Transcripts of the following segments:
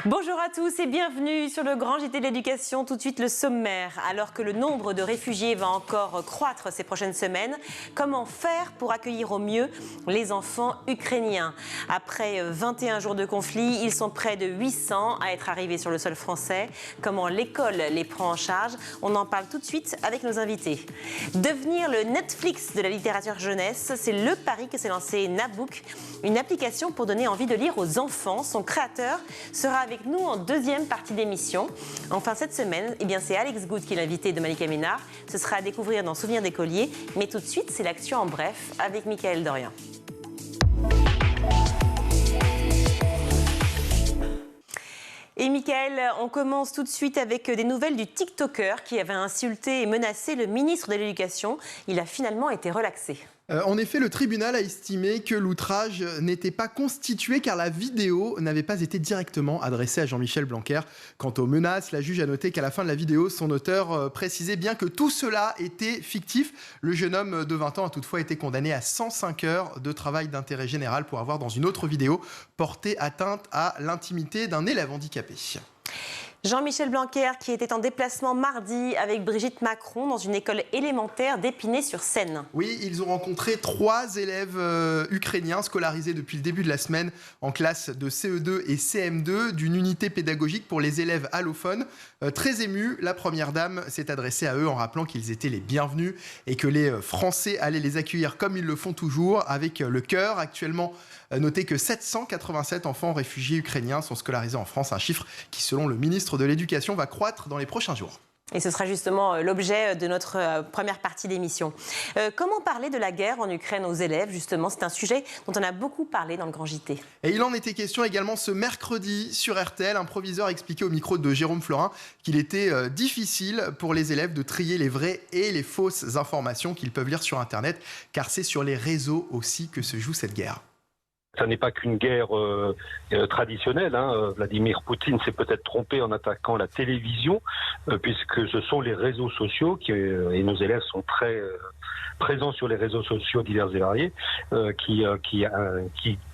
Bonjour à tous et bienvenue sur le Grand JT de l'éducation. Tout de suite le sommaire. Alors que le nombre de réfugiés va encore croître ces prochaines semaines, comment faire pour accueillir au mieux les enfants ukrainiens? Après 21 jours de conflit, ils sont près de 800 à être arrivés sur le sol français. Comment l'école les prend en charge? On en parle tout de suite avec nos invités. Devenir le Netflix de la littérature jeunesse, c'est le pari que s'est lancé Nabook, une application pour donner envie de lire aux enfants. Son créateur sera avec nous en deuxième partie d'émission. Enfin, cette semaine, c'est Alex Good qui est l'invité de Malika Ménard. Ce sera à découvrir dans Souvenirs d'écolier. Mais tout de suite, c'est l'action en bref avec Mickaël Dorian. Et Mickaël, on commence tout de suite avec des nouvelles du TikToker qui avait insulté et menacé le ministre de l'Éducation. Il a finalement été relaxé. En effet, le tribunal a estimé que l'outrage n'était pas constitué car la vidéo n'avait pas été directement adressée à Jean-Michel Blanquer. Quant aux menaces, la juge a noté qu'à la fin de la vidéo, son auteur précisait bien que tout cela était fictif. Le jeune homme de 20 ans a toutefois été condamné à 105 heures de travail d'intérêt général pour avoir, dans une autre vidéo, porté atteinte à l'intimité d'un élève handicapé. Jean-Michel Blanquer qui était en déplacement mardi avec Brigitte Macron dans une école élémentaire d'Épinay-sur-Seine. Oui, ils ont rencontré 3 élèves ukrainiens scolarisés depuis le début de la semaine en classe de CE2 et CM2 d'une unité pédagogique pour les élèves allophones. Très émue, la première dame s'est adressée à eux en rappelant qu'ils étaient les bienvenus et que les Français allaient les accueillir comme ils le font toujours, avec le cœur. Actuellement, notez que 787 enfants réfugiés ukrainiens sont scolarisés en France, un chiffre qui, selon le ministre de l'Éducation, va croître dans les prochains jours. Et ce sera justement l'objet de notre première partie d'émission. Comment parler de la guerre en Ukraine aux élèves, justement? C'est un sujet dont on a beaucoup parlé dans le Grand JT. Et il en était question également ce mercredi sur RTL. Un proviseur expliquait au micro de Jérôme Florin qu'il était difficile pour les élèves de trier les vraies et les fausses informations qu'ils peuvent lire sur Internet, car c'est sur les réseaux aussi que se joue cette guerre. Ça n'est pas qu'une guerre traditionnelle. Vladimir Poutine s'est peut-être trompé en attaquant la télévision, puisque ce sont les réseaux sociaux, et nos élèves sont très présents sur les réseaux sociaux divers et variés, qui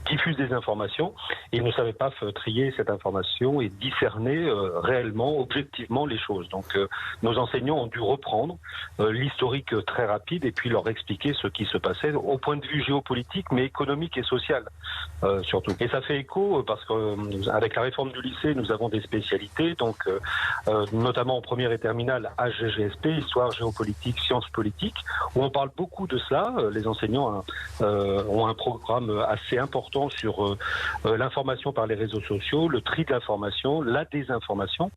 diffusent des informations, et ils ne savaient pas trier cette information et discerner réellement, objectivement les choses. Donc nos enseignants ont dû reprendre l'historique très rapide et puis leur expliquer ce qui se passait au point de vue géopolitique, mais économique et social. Surtout. Et ça fait écho parce qu'avec la réforme du lycée, nous avons des spécialités, donc notamment en première et terminale, HGGSP, Histoire, Géopolitique, Sciences politiques, où on parle beaucoup de cela. Les enseignants ont un programme assez important sur l'information par les réseaux sociaux, le tri de l'information, la désinformation.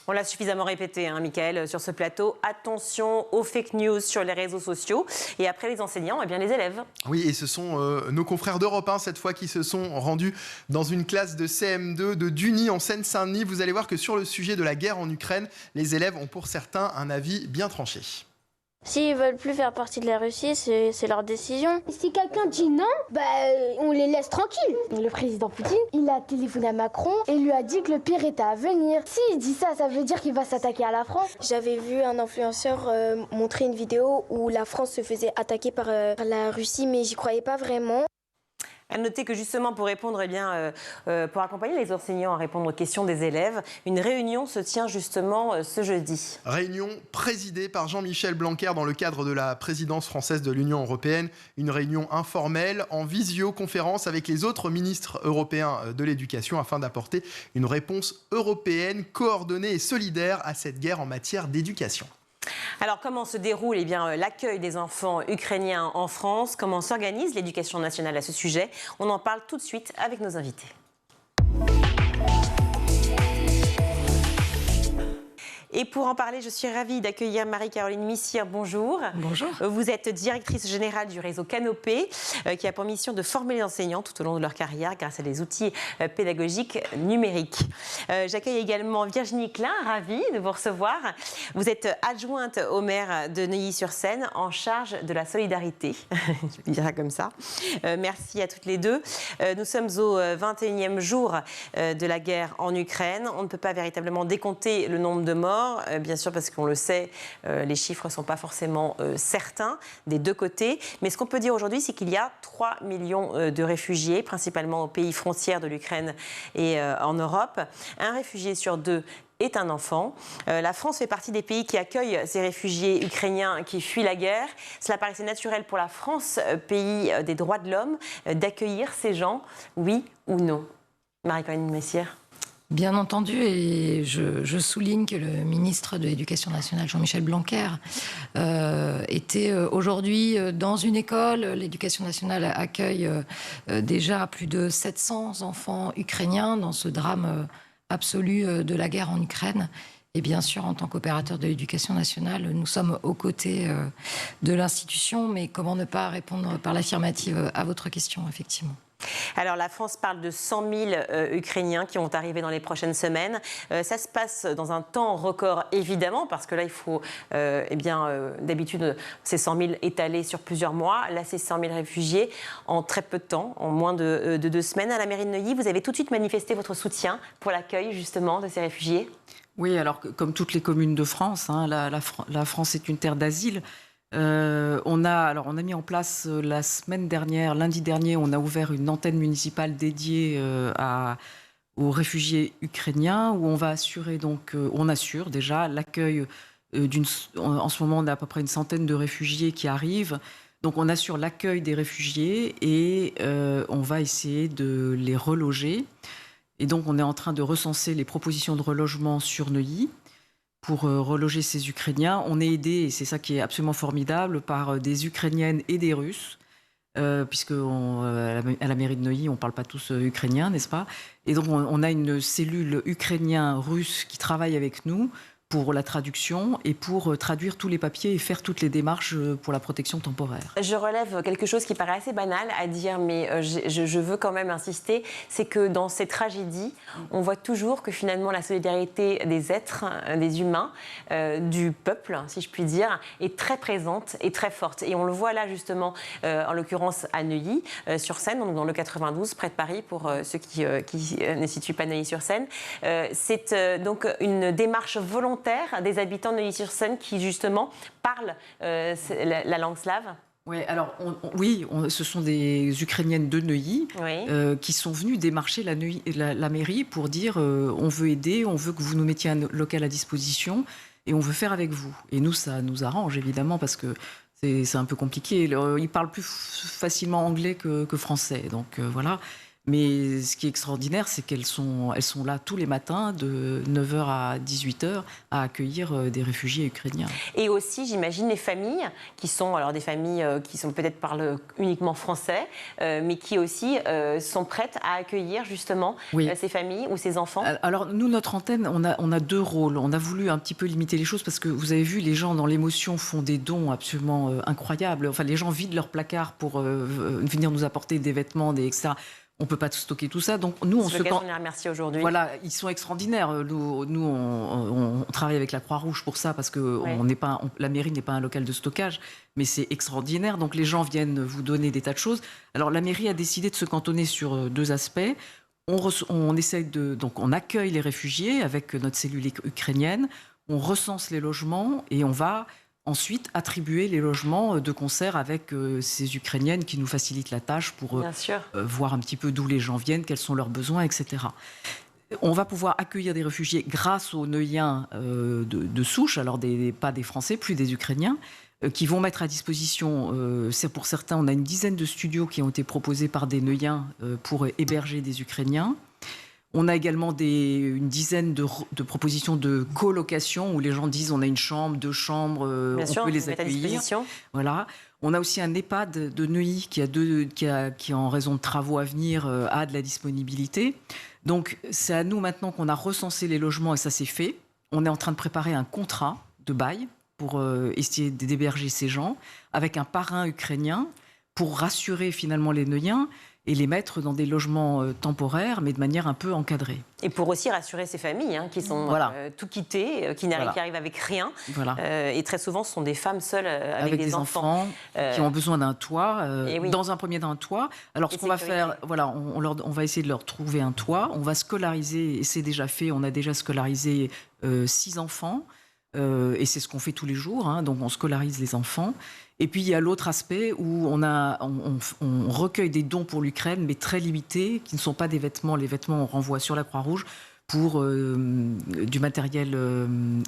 On l'a suffisamment répété, Mickaël, sur ce plateau. Attention aux fake news sur les réseaux sociaux. Et après les enseignants, les élèves. Oui, et ce sont nos confrères d'Europe 1, cette fois, qui se sont rendus dans une classe de CM2 de Duny, en Seine-Saint-Denis. Vous allez voir que sur le sujet de la guerre en Ukraine, les élèves ont pour certains un avis bien tranché. S'ils veulent plus faire partie de la Russie, c'est leur décision. Si quelqu'un dit non, on les laisse tranquilles. Le président Poutine, il a téléphoné à Macron et lui a dit que le pire était à venir. S'il dit ça, ça veut dire qu'il va s'attaquer à la France. J'avais vu un influenceur montrer une vidéo où la France se faisait attaquer par la Russie, mais j'y croyais pas vraiment. À noter que justement pour répondre, pour accompagner les enseignants à répondre aux questions des élèves, une réunion se tient justement ce jeudi. Réunion présidée par Jean-Michel Blanquer dans le cadre de la présidence française de l'Union européenne. Une réunion informelle en visioconférence avec les autres ministres européens de l'éducation afin d'apporter une réponse européenne coordonnée et solidaire à cette guerre en matière d'éducation. Alors, comment se déroule l'accueil des enfants ukrainiens en France? Comment s'organise l'éducation nationale à ce sujet? On en parle tout de suite avec nos invités. Et pour en parler, je suis ravie d'accueillir Marie-Caroline Missire. Bonjour. Bonjour. Vous êtes directrice générale du réseau Canopé, qui a pour mission de former les enseignants tout au long de leur carrière grâce à des outils pédagogiques numériques. J'accueille également Virginie Klein, ravie de vous recevoir. Vous êtes adjointe au maire de Neuilly-sur-Seine en charge de la solidarité. Je peux dire ça comme ça. Merci à toutes les deux. Nous sommes au 21e jour de la guerre en Ukraine. On ne peut pas véritablement décompter le nombre de morts. morts, bien sûr, parce qu'on le sait, les chiffres ne sont pas forcément certains des deux côtés. Mais ce qu'on peut dire aujourd'hui, c'est qu'il y a 3 millions de réfugiés, principalement aux pays frontières de l'Ukraine et en Europe. Un réfugié sur 2 est un enfant. La France fait partie des pays qui accueillent ces réfugiés ukrainiens qui fuient la guerre. Cela paraissait naturel pour la France, pays des droits de l'homme, d'accueillir ces gens, oui ou non? Marie-Caroline Messière. Bien entendu, et je souligne que le ministre de l'Éducation nationale, Jean-Michel Blanquer, était aujourd'hui dans une école. L'Éducation nationale accueille déjà plus de 700 enfants ukrainiens dans ce drame absolu de la guerre en Ukraine. Et bien sûr, en tant qu'opérateur de l'éducation nationale, nous sommes aux côtés de l'institution. Mais comment ne pas répondre par l'affirmative à votre question, effectivement? Alors la France parle de 100 000 Ukrainiens qui vont arriver dans les prochaines semaines. Ça se passe dans un temps record, évidemment, parce que là, il faut, d'habitude, ces 100 000 étalés sur plusieurs mois. Là, c'est 100 000 réfugiés en très peu de temps, en moins de 2 semaines. À la mairie de Neuilly, vous avez tout de suite manifesté votre soutien pour l'accueil, justement, de ces réfugiés. Oui, alors comme toutes les communes de France, la France est une terre d'asile. On a mis en place la semaine dernière, lundi dernier, on a ouvert une antenne municipale dédiée aux réfugiés ukrainiens où on va assurer on assure déjà l'accueil en ce moment on a à peu près une centaine de réfugiés qui arrivent. Donc on assure l'accueil des réfugiés et on va essayer de les reloger. Et donc on est en train de recenser les propositions de relogement sur Neuilly pour reloger ces Ukrainiens. On est aidé, et c'est ça qui est absolument formidable, par des Ukrainiennes et des Russes, puisque à la mairie de Neuilly, on ne parle pas tous ukrainien, n'est-ce pas? Et donc on a une cellule ukrainien-russe qui travaille avec nous pour la traduction et pour traduire tous les papiers et faire toutes les démarches pour la protection temporaire. Je relève quelque chose qui paraît assez banal à dire, mais je veux quand même insister, c'est que dans ces tragédies, on voit toujours que finalement la solidarité des êtres, des humains, du peuple, si je puis dire, est très présente et très forte. Et on le voit là justement, en l'occurrence à Neuilly, sur Seine, donc dans le 92, près de Paris, pour ceux qui ne situent pas Neuilly-sur-Seine. C'est donc une démarche volontaire des habitants de Neuilly-sur-Seine qui, justement, parlent la langue slave. Ouais, alors, ce sont des Ukrainiennes de Neuilly qui sont venues démarcher la mairie pour dire on veut aider, on veut que vous nous mettiez un local à disposition et on veut faire avec vous. Et nous, ça nous arrange, évidemment, parce que c'est un peu compliqué. Ils parlent plus facilement anglais que français. Donc, voilà. Mais ce qui est extraordinaire, c'est qu'elles sont là tous les matins de 9h à 18h à accueillir des réfugiés ukrainiens. Et aussi, j'imagine, les familles qui sont, alors des familles qui sont peut-être parlent uniquement français, mais qui aussi sont prêtes à accueillir justement ces familles ou ces enfants. Alors nous, notre antenne, on a 2 rôles. On a voulu un petit peu limiter les choses parce que vous avez vu, les gens dans l'émotion font des dons absolument incroyables. Enfin, les gens vident leur placard pour venir nous apporter des vêtements, etc. On ne peut pas stocker tout ça. Donc, nous, on se remercie aujourd'hui. Voilà, ils sont extraordinaires. Nous on travaille avec la Croix-Rouge pour ça, parce que la mairie n'est pas un local de stockage, mais c'est extraordinaire. Donc, les gens viennent vous donner des tas de choses. Alors, la mairie a décidé de se cantonner sur 2 aspects. On accueille les réfugiés avec notre cellule ukrainienne. On recense les logements et on va ensuite attribuer les logements de concert avec ces Ukrainiennes qui nous facilitent la tâche pour voir un petit peu d'où les gens viennent, quels sont leurs besoins, etc. On va pouvoir accueillir des réfugiés grâce aux Neuilliens de souche, alors pas des Français, plus des Ukrainiens, qui vont mettre à disposition, pour certains, on a une dizaine de studios qui ont été proposés par des Neuilliens pour héberger des Ukrainiens. On a également une dizaine de propositions de colocation où les gens disent on a une chambre, 2 chambres, on peut les accueillir. Voilà. On a aussi un EHPAD de Neuilly qui en raison de travaux à venir, a de la disponibilité. Donc c'est à nous maintenant qu'on a recensé les logements et ça c'est fait. On est en train de préparer un contrat de bail pour essayer d'héberger ces gens avec un parrain ukrainien pour rassurer finalement les Neuilliens et les mettre dans des logements temporaires, mais de manière un peu encadrée. Et pour aussi rassurer ces familles qui sont tout quittées, qui arrivent avec rien. Et très souvent, ce sont des femmes seules avec des enfants qui ont besoin d'un toit, dans un premier temps un toit. Alors ce qu'on va faire, on va essayer de leur trouver un toit. On va scolariser, et c'est déjà fait, on a déjà scolarisé 6 enfants. et c'est ce qu'on fait tous les jours, hein, donc on scolarise les enfants. Et puis il y a l'autre aspect où on recueille des dons pour l'Ukraine, mais très limités, qui ne sont pas des vêtements. Les vêtements, on renvoie sur la Croix-Rouge pour du matériel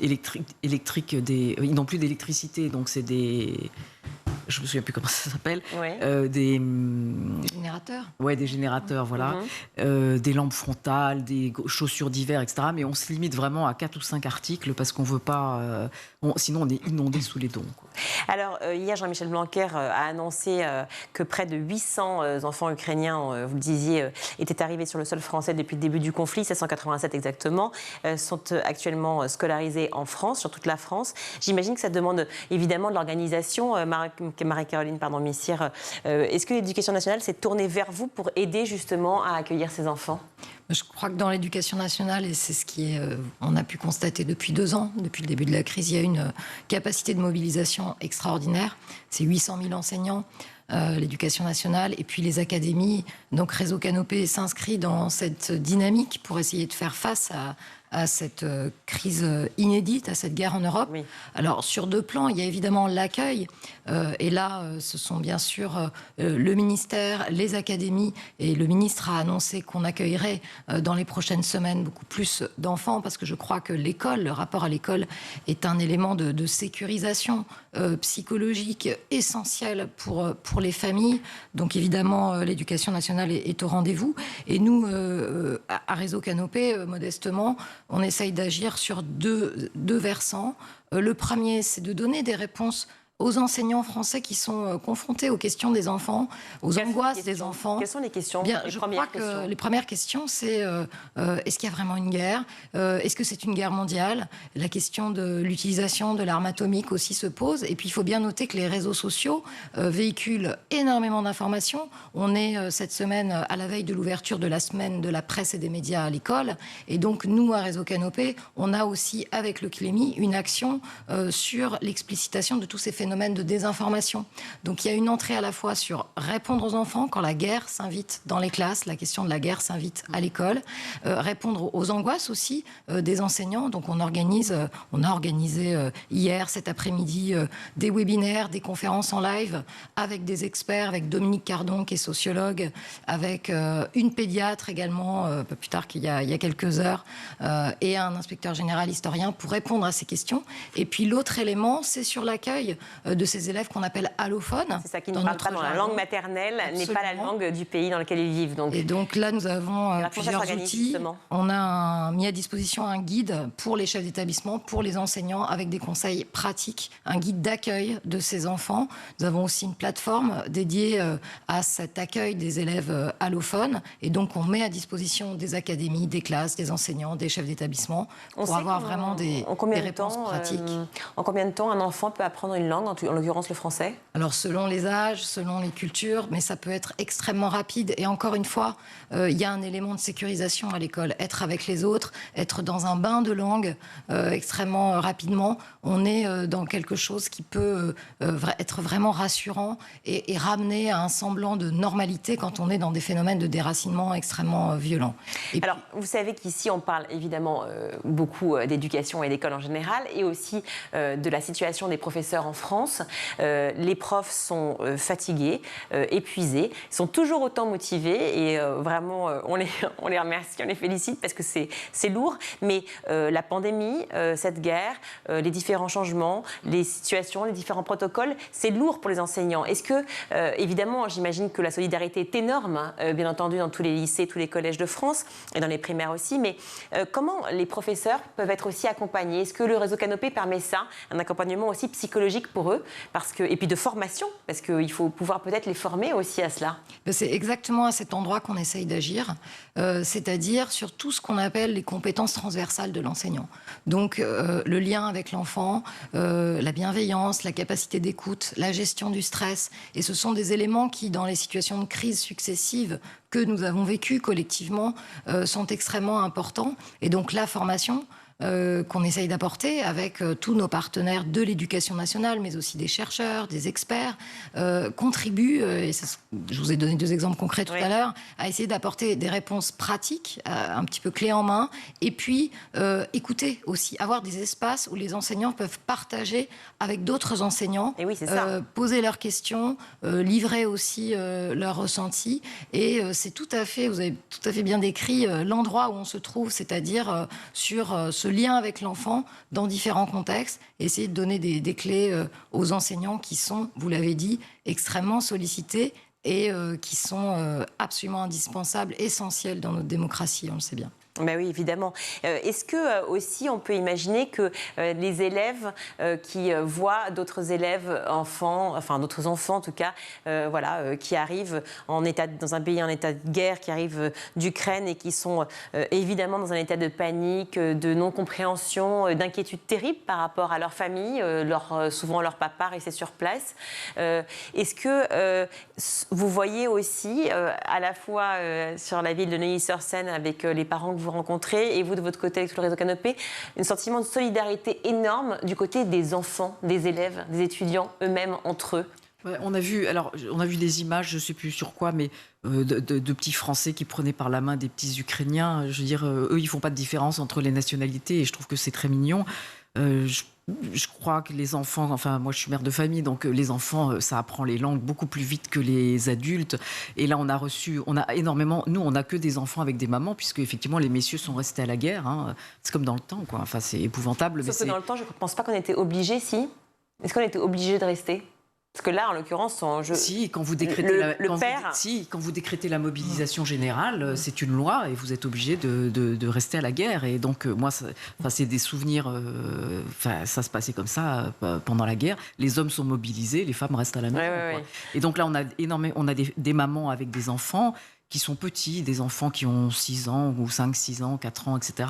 électrique. Ils n'ont plus d'électricité, donc c'est des... Je me souviens plus comment ça s'appelle. Ouais. Des générateurs. Ouais, des générateurs, voilà. Des lampes frontales, des chaussures d'hiver, etc. Mais on se limite vraiment à 4 ou 5 articles parce qu'on veut pas... sinon, on est inondé sous les dons, quoi. Alors, hier, Jean-Michel Blanquer a annoncé que près de 800 enfants ukrainiens, vous le disiez, étaient arrivés sur le sol français depuis le début du conflit, 787 exactement, sont actuellement scolarisés en France, sur toute la France. J'imagine que ça demande évidemment de l'organisation. Marie-Caroline Messière, est-ce que l'Éducation nationale s'est tournée vers vous pour aider justement à accueillir ces enfants ? Je crois que dans l'Éducation nationale, et c'est ce on a pu constater depuis 2 ans, depuis le début de la crise, il y a une capacité de mobilisation extraordinaire. C'est 800 000 enseignants, l'Éducation nationale, et puis les académies. Donc Réseau Canopé s'inscrit dans cette dynamique pour essayer de faire face à cette crise inédite, à cette guerre en Europe. Oui. Alors, sur 2 plans, il y a évidemment l'accueil. Et là, ce sont bien sûr le ministère, les académies. Et le ministre a annoncé qu'on accueillerait dans les prochaines semaines beaucoup plus d'enfants, parce que je crois que l'école, le rapport à l'école, est un élément de sécurisation psychologique essentiel pour les familles. Donc, évidemment, l'Éducation nationale est au rendez-vous. Et nous, à Réseau Canopé, modestement, on essaye d'agir sur deux versants. Le premier, c'est de donner des réponses aux enseignants français qui sont confrontés aux questions des enfants, aux angoisses des enfants. Quelles sont les questions ? Je crois que les premières questions, c'est est-ce qu'il y a vraiment une guerre ? Est-ce que c'est une guerre mondiale ? La question de l'utilisation de l'arme atomique aussi se pose. Et puis, il faut bien noter que les réseaux sociaux véhiculent énormément d'informations. On est cette semaine à la veille de l'ouverture de la semaine de la presse et des médias à l'école. Et donc, nous, à Réseau Canopé, on a aussi, avec le CLEMI, une action sur l'explicitation de tous ces phénomènes de désinformation. Donc il y a une entrée à la fois sur répondre aux enfants quand la guerre s'invite dans les classes, la question de la guerre s'invite à l'école, répondre aux angoisses aussi des enseignants. Donc on a organisé hier, cet après-midi, des webinaires, des conférences en live avec des experts, avec Dominique Cardon qui est sociologue, avec une pédiatre également, un peu plus tard qu'il y a quelques heures, et un inspecteur général historien pour répondre à ces questions. Et puis l'autre élément, c'est sur l'accueil de ces élèves qu'on appelle allophones. C'est ça, qui ne parlent pas dans la langue maternelle, n'est pas la langue du pays dans lequel ils vivent. Donc. Et donc là, nous avons plusieurs outils. Justement. On a mis à disposition un guide pour les chefs d'établissement, pour les enseignants, avec des conseils pratiques, un guide d'accueil de ces enfants. Nous avons aussi une plateforme dédiée à cet accueil des élèves allophones. Et donc, on met à disposition des académies, des classes, des enseignants, des chefs d'établissement, pour avoir vraiment des réponses pratiques. En combien de temps un enfant peut apprendre une langue, en l'occurrence le français ? Alors, selon les âges, selon les cultures, mais ça peut être extrêmement rapide. Et encore une fois, il y a un élément de sécurisation à l'école. Être avec les autres, être dans un bain de langue extrêmement rapidement. On est dans quelque chose qui peut être vraiment rassurant et ramener à un semblant de normalité quand on est dans des phénomènes de déracinement extrêmement violents. Alors, vous savez qu'ici, on parle évidemment beaucoup d'éducation et d'école en général, et aussi de la situation des professeurs en France. Les profs sont fatigués, épuisés, sont toujours autant motivés, et vraiment, on les remercie, on les félicite, parce que c'est lourd. Mais la pandémie, cette guerre, les différents changements, les situations, les différents protocoles, c'est lourd pour les enseignants. Est-ce que, évidemment, j'imagine que la solidarité est énorme, bien entendu, dans tous les lycées, tous les collèges de France, et dans les primaires aussi, mais comment les professeurs peuvent être aussi accompagnés ? Est-ce que le réseau Canopé permet ça, un accompagnement aussi psychologique pour eux, et puis de formation, parce qu'il faut pouvoir peut-être les former aussi à cela ? C'est exactement à cet endroit qu'on essaye d'agir, c'est-à-dire sur tout ce qu'on appelle les compétences transversales de l'enseignant. Donc le lien avec l'enfant, la bienveillance, la capacité d'écoute, la gestion du stress, et ce sont des éléments qui, dans les situations de crise successives que nous avons vécues collectivement, sont extrêmement importants. Et donc la formation, qu'on essaye d'apporter avec tous nos partenaires de l'éducation nationale, mais aussi des chercheurs, des experts, contribuent, et je vous ai donné 2 exemples concrets tout à l'heure, à essayer d'apporter des réponses pratiques, un petit peu clés en main, et puis écouter aussi, avoir des espaces où les enseignants peuvent partager avec d'autres enseignants, poser leurs questions, livrer aussi leurs ressentis, et c'est tout à fait, vous avez tout à fait bien décrit l'endroit où on se trouve, c'est-à-dire sur ce lien avec l'enfant dans différents contextes, essayer de donner des clés aux enseignants qui sont, vous l'avez dit, extrêmement sollicités et qui sont absolument indispensables, essentiels dans notre démocratie, on le sait bien. Ben oui, évidemment. Est-ce que aussi on peut imaginer que les élèves qui voient d'autres élèves enfants, enfin d'autres enfants en tout cas, qui arrivent dans un pays en état de guerre, qui arrivent d'Ukraine et qui sont évidemment dans un état de panique, de non-compréhension, d'inquiétude terrible par rapport à leur famille, souvent leur papa resté sur place. Est-ce que vous voyez aussi à la fois sur la ville de Neuilly-sur-Seine avec les parents que vous rencontrez et vous de votre côté avec tout le réseau Canopé, un sentiment de solidarité énorme du côté des enfants, des élèves, des étudiants eux-mêmes entre eux? Ouais, on a vu des images, je ne sais plus sur quoi, mais de petits Français qui prenaient par la main des petits Ukrainiens. Je veux dire, eux, ils ne font pas de différence entre les nationalités et je trouve que c'est très mignon. Je crois que les enfants, enfin moi je suis mère de famille, donc les enfants, ça apprend les langues beaucoup plus vite que les adultes. Et là on a énormément, nous on n'a que des enfants avec des mamans, puisque effectivement les messieurs sont restés à la guerre. Hein. C'est comme dans le temps, quoi. Enfin c'est épouvantable. Sauf que dans le temps, je ne pense pas qu'on était obligés, si. Est-ce qu'on était obligés de rester ? Parce que là, en l'occurrence, si, quand vous décrétez quand vous décrétez la mobilisation générale, c'est une loi et vous êtes obligé de rester à la guerre. Et donc, moi, c'est des souvenirs. Ça se passait comme ça pendant la guerre. Les hommes sont mobilisés, les femmes restent à la maison. Ouais. Et donc là, on a des mamans avec des enfants qui sont petits, des enfants qui ont 6 ans ou 5, 6 ans, 4 ans, etc.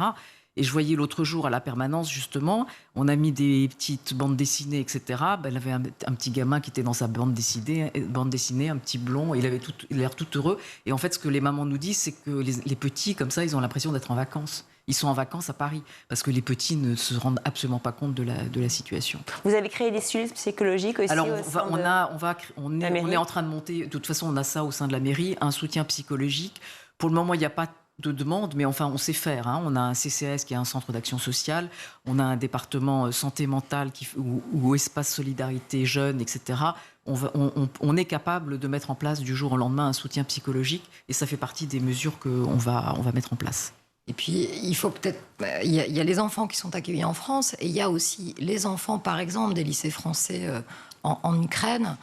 Et je voyais l'autre jour à la permanence, justement, on a mis des petites bandes dessinées, etc. Ben, il avait un petit gamin qui était dans sa bande dessinée, un petit blond, et il avait l'air tout heureux. Et en fait, ce que les mamans nous disent, c'est que les petits, comme ça, ils ont l'impression d'être en vacances. Ils sont en vacances à Paris, parce que les petits ne se rendent absolument pas compte de la situation. Vous avez créé des cellules psychologiques aussi? Alors, on est en train de monter, de toute façon, on a ça au sein de la mairie, un soutien psychologique. Pour le moment, il n'y a pas de demande, mais enfin, on sait faire. Hein. On a un CCAS qui est un centre d'action sociale, on a un département santé mentale ou espace solidarité jeunes, etc. On est capable de mettre en place du jour au lendemain un soutien psychologique, et ça fait partie des mesures qu'on va mettre en place. Et puis, il faut peut-être... Il y a les enfants qui sont accueillis en France, et il y a aussi les enfants, par exemple, des lycées français en Ukraine,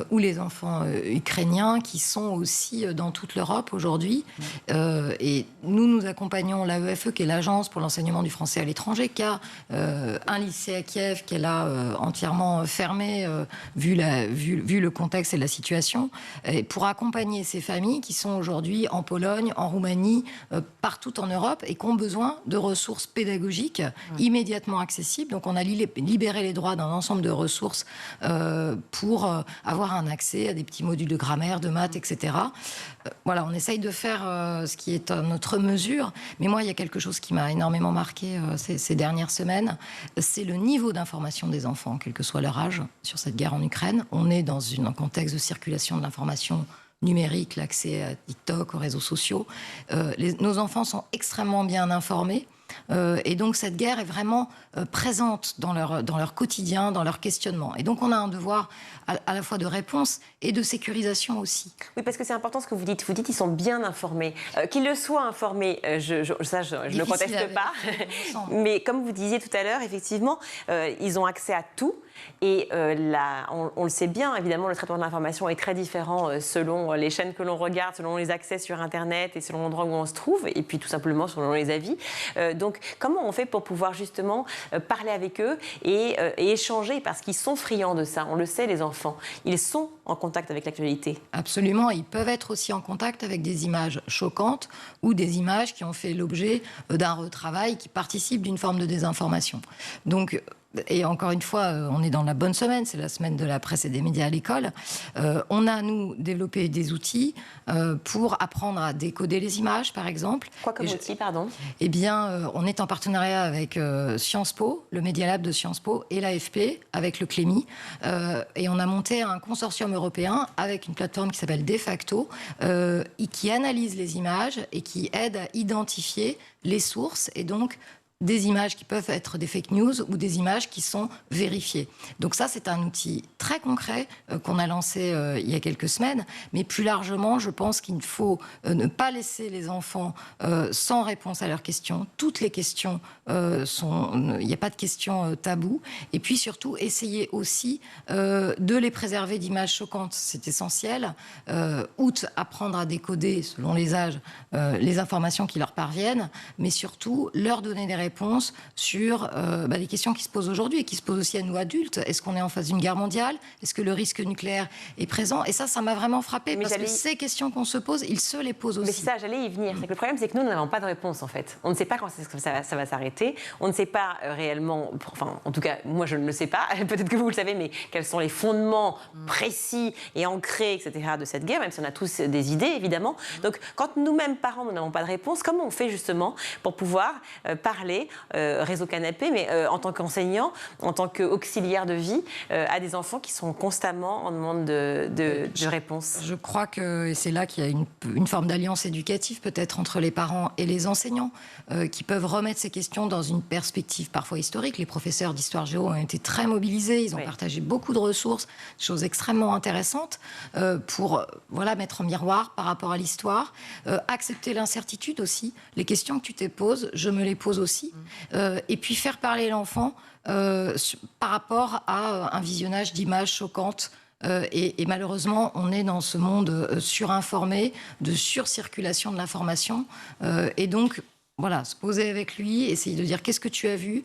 ou les enfants ukrainiens qui sont aussi dans toute l'Europe aujourd'hui. Et nous accompagnons l'AEFE, qui est l'Agence pour l'enseignement du français à l'étranger, qui a un lycée à Kiev qu'elle a entièrement fermé, vu le contexte et la situation, et pour accompagner ces familles qui sont aujourd'hui en Pologne, en Roumanie, partout en Europe, et qui ont besoin de ressources pédagogiques immédiatement accessibles. Donc on a libéré les droits d'un ensemble de ressources pour avoir un accès à des petits modules de grammaire, de maths, etc. Voilà, on essaye de faire ce qui est à notre mesure. Mais moi, il y a quelque chose qui m'a énormément marqué ces dernières semaines. C'est le niveau d'information des enfants, quel que soit leur âge, sur cette guerre en Ukraine. On est dans un contexte de circulation de l'information numérique, l'accès à TikTok, aux réseaux sociaux. Nos enfants sont extrêmement bien informés. Et donc cette guerre est vraiment présente dans leur quotidien, dans leur questionnement. Et donc on a un devoir à la fois de réponse et de sécurisation aussi. Oui, parce que c'est important ce que vous dites. Vous dites qu'ils sont bien informés. Qu'ils le soient informés, je ne conteste pas. Mais comme vous disiez tout à l'heure, effectivement, ils ont accès à tout. Et on le sait bien, évidemment, le traitement de l'information est très différent selon les chaînes que l'on regarde, selon les accès sur Internet et selon l'endroit où on se trouve, et puis tout simplement selon les avis. Donc, comment on fait pour pouvoir justement parler avec eux et échanger, parce qu'ils sont friands de ça. On le sait, les enfants, ils sont en contact avec l'actualité. Absolument, ils peuvent être aussi en contact avec des images choquantes ou des images qui ont fait l'objet d'un retravail qui participe d'une forme de désinformation. Donc, et encore une fois, on est dans la bonne semaine, c'est la semaine de la presse et des médias à l'école. On a, nous, développé des outils pour apprendre à décoder les images, par exemple. Quoi comme outil, pardon ? Eh bien, on est en partenariat avec Sciences Po, le Media Lab de Sciences Po, et l'AFP, avec le CLEMI. Et on a monté un consortium européen avec une plateforme qui s'appelle De Facto, qui analyse les images et qui aide à identifier les sources et donc des images qui peuvent être des fake news ou des images qui sont vérifiées. Donc ça, c'est un outil très concret qu'on a lancé il y a quelques semaines. Mais plus largement, je pense qu'il faut ne pas laisser les enfants sans réponse à leurs questions. Toutes les questions il n'y a pas de questions taboues. Et puis surtout, essayer aussi de les préserver d'images choquantes. C'est essentiel. Outre apprendre à décoder, selon les âges, les informations qui leur parviennent, mais surtout leur donner des réponses sur les questions qui se posent aujourd'hui et qui se posent aussi à nous adultes. Est-ce qu'on est en face d'une guerre mondiale ? Est-ce que le risque nucléaire est présent ? Et ça m'a vraiment frappée parce que ces questions qu'on se pose, ils se les posent aussi. Mais c'est ça, j'allais y venir. C'est que le problème, c'est que nous n'avons pas de réponse en fait. On ne sait pas quand ça va s'arrêter. On ne sait pas réellement, enfin en tout cas moi je ne le sais pas, peut-être que vous le savez, mais quels sont les fondements précis et ancrés, etc. de cette guerre, même si on a tous des idées évidemment. Donc quand nous-mêmes parents, nous n'avons pas de réponse, comment on fait justement pour pouvoir parler réseau canapé, mais en tant qu'enseignant, en tant qu'auxiliaire de vie, à des enfants qui sont constamment en demande de réponse. Je crois que c'est là qu'il y a une forme d'alliance éducative peut-être entre les parents et les enseignants qui peuvent remettre ces questions dans une perspective parfois historique. Les professeurs d'histoire-géo ont été très mobilisés, ils ont partagé beaucoup de ressources, des choses extrêmement intéressantes pour mettre en miroir par rapport à l'histoire, accepter l'incertitude aussi. Les questions que tu te poses, je me les pose aussi. Et puis faire parler l'enfant par rapport à un visionnage d'images choquantes. Et malheureusement, on est dans ce monde surinformé, de surcirculation de l'information. Et donc, voilà, se poser avec lui, essayer de dire qu'est-ce que tu as vu,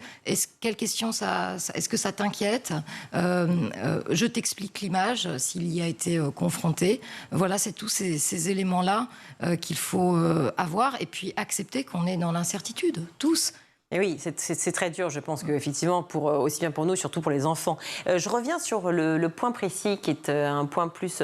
quelle question est-ce que ça t'inquiète, je t'explique l'image s'il y a été confronté. Voilà, c'est tous ces éléments-là qu'il faut avoir et puis accepter qu'on est dans l'incertitude, tous. Et oui, c'est très dur, je pense qu'effectivement, aussi bien pour nous, surtout pour les enfants. Je reviens sur le point précis qui est un point plus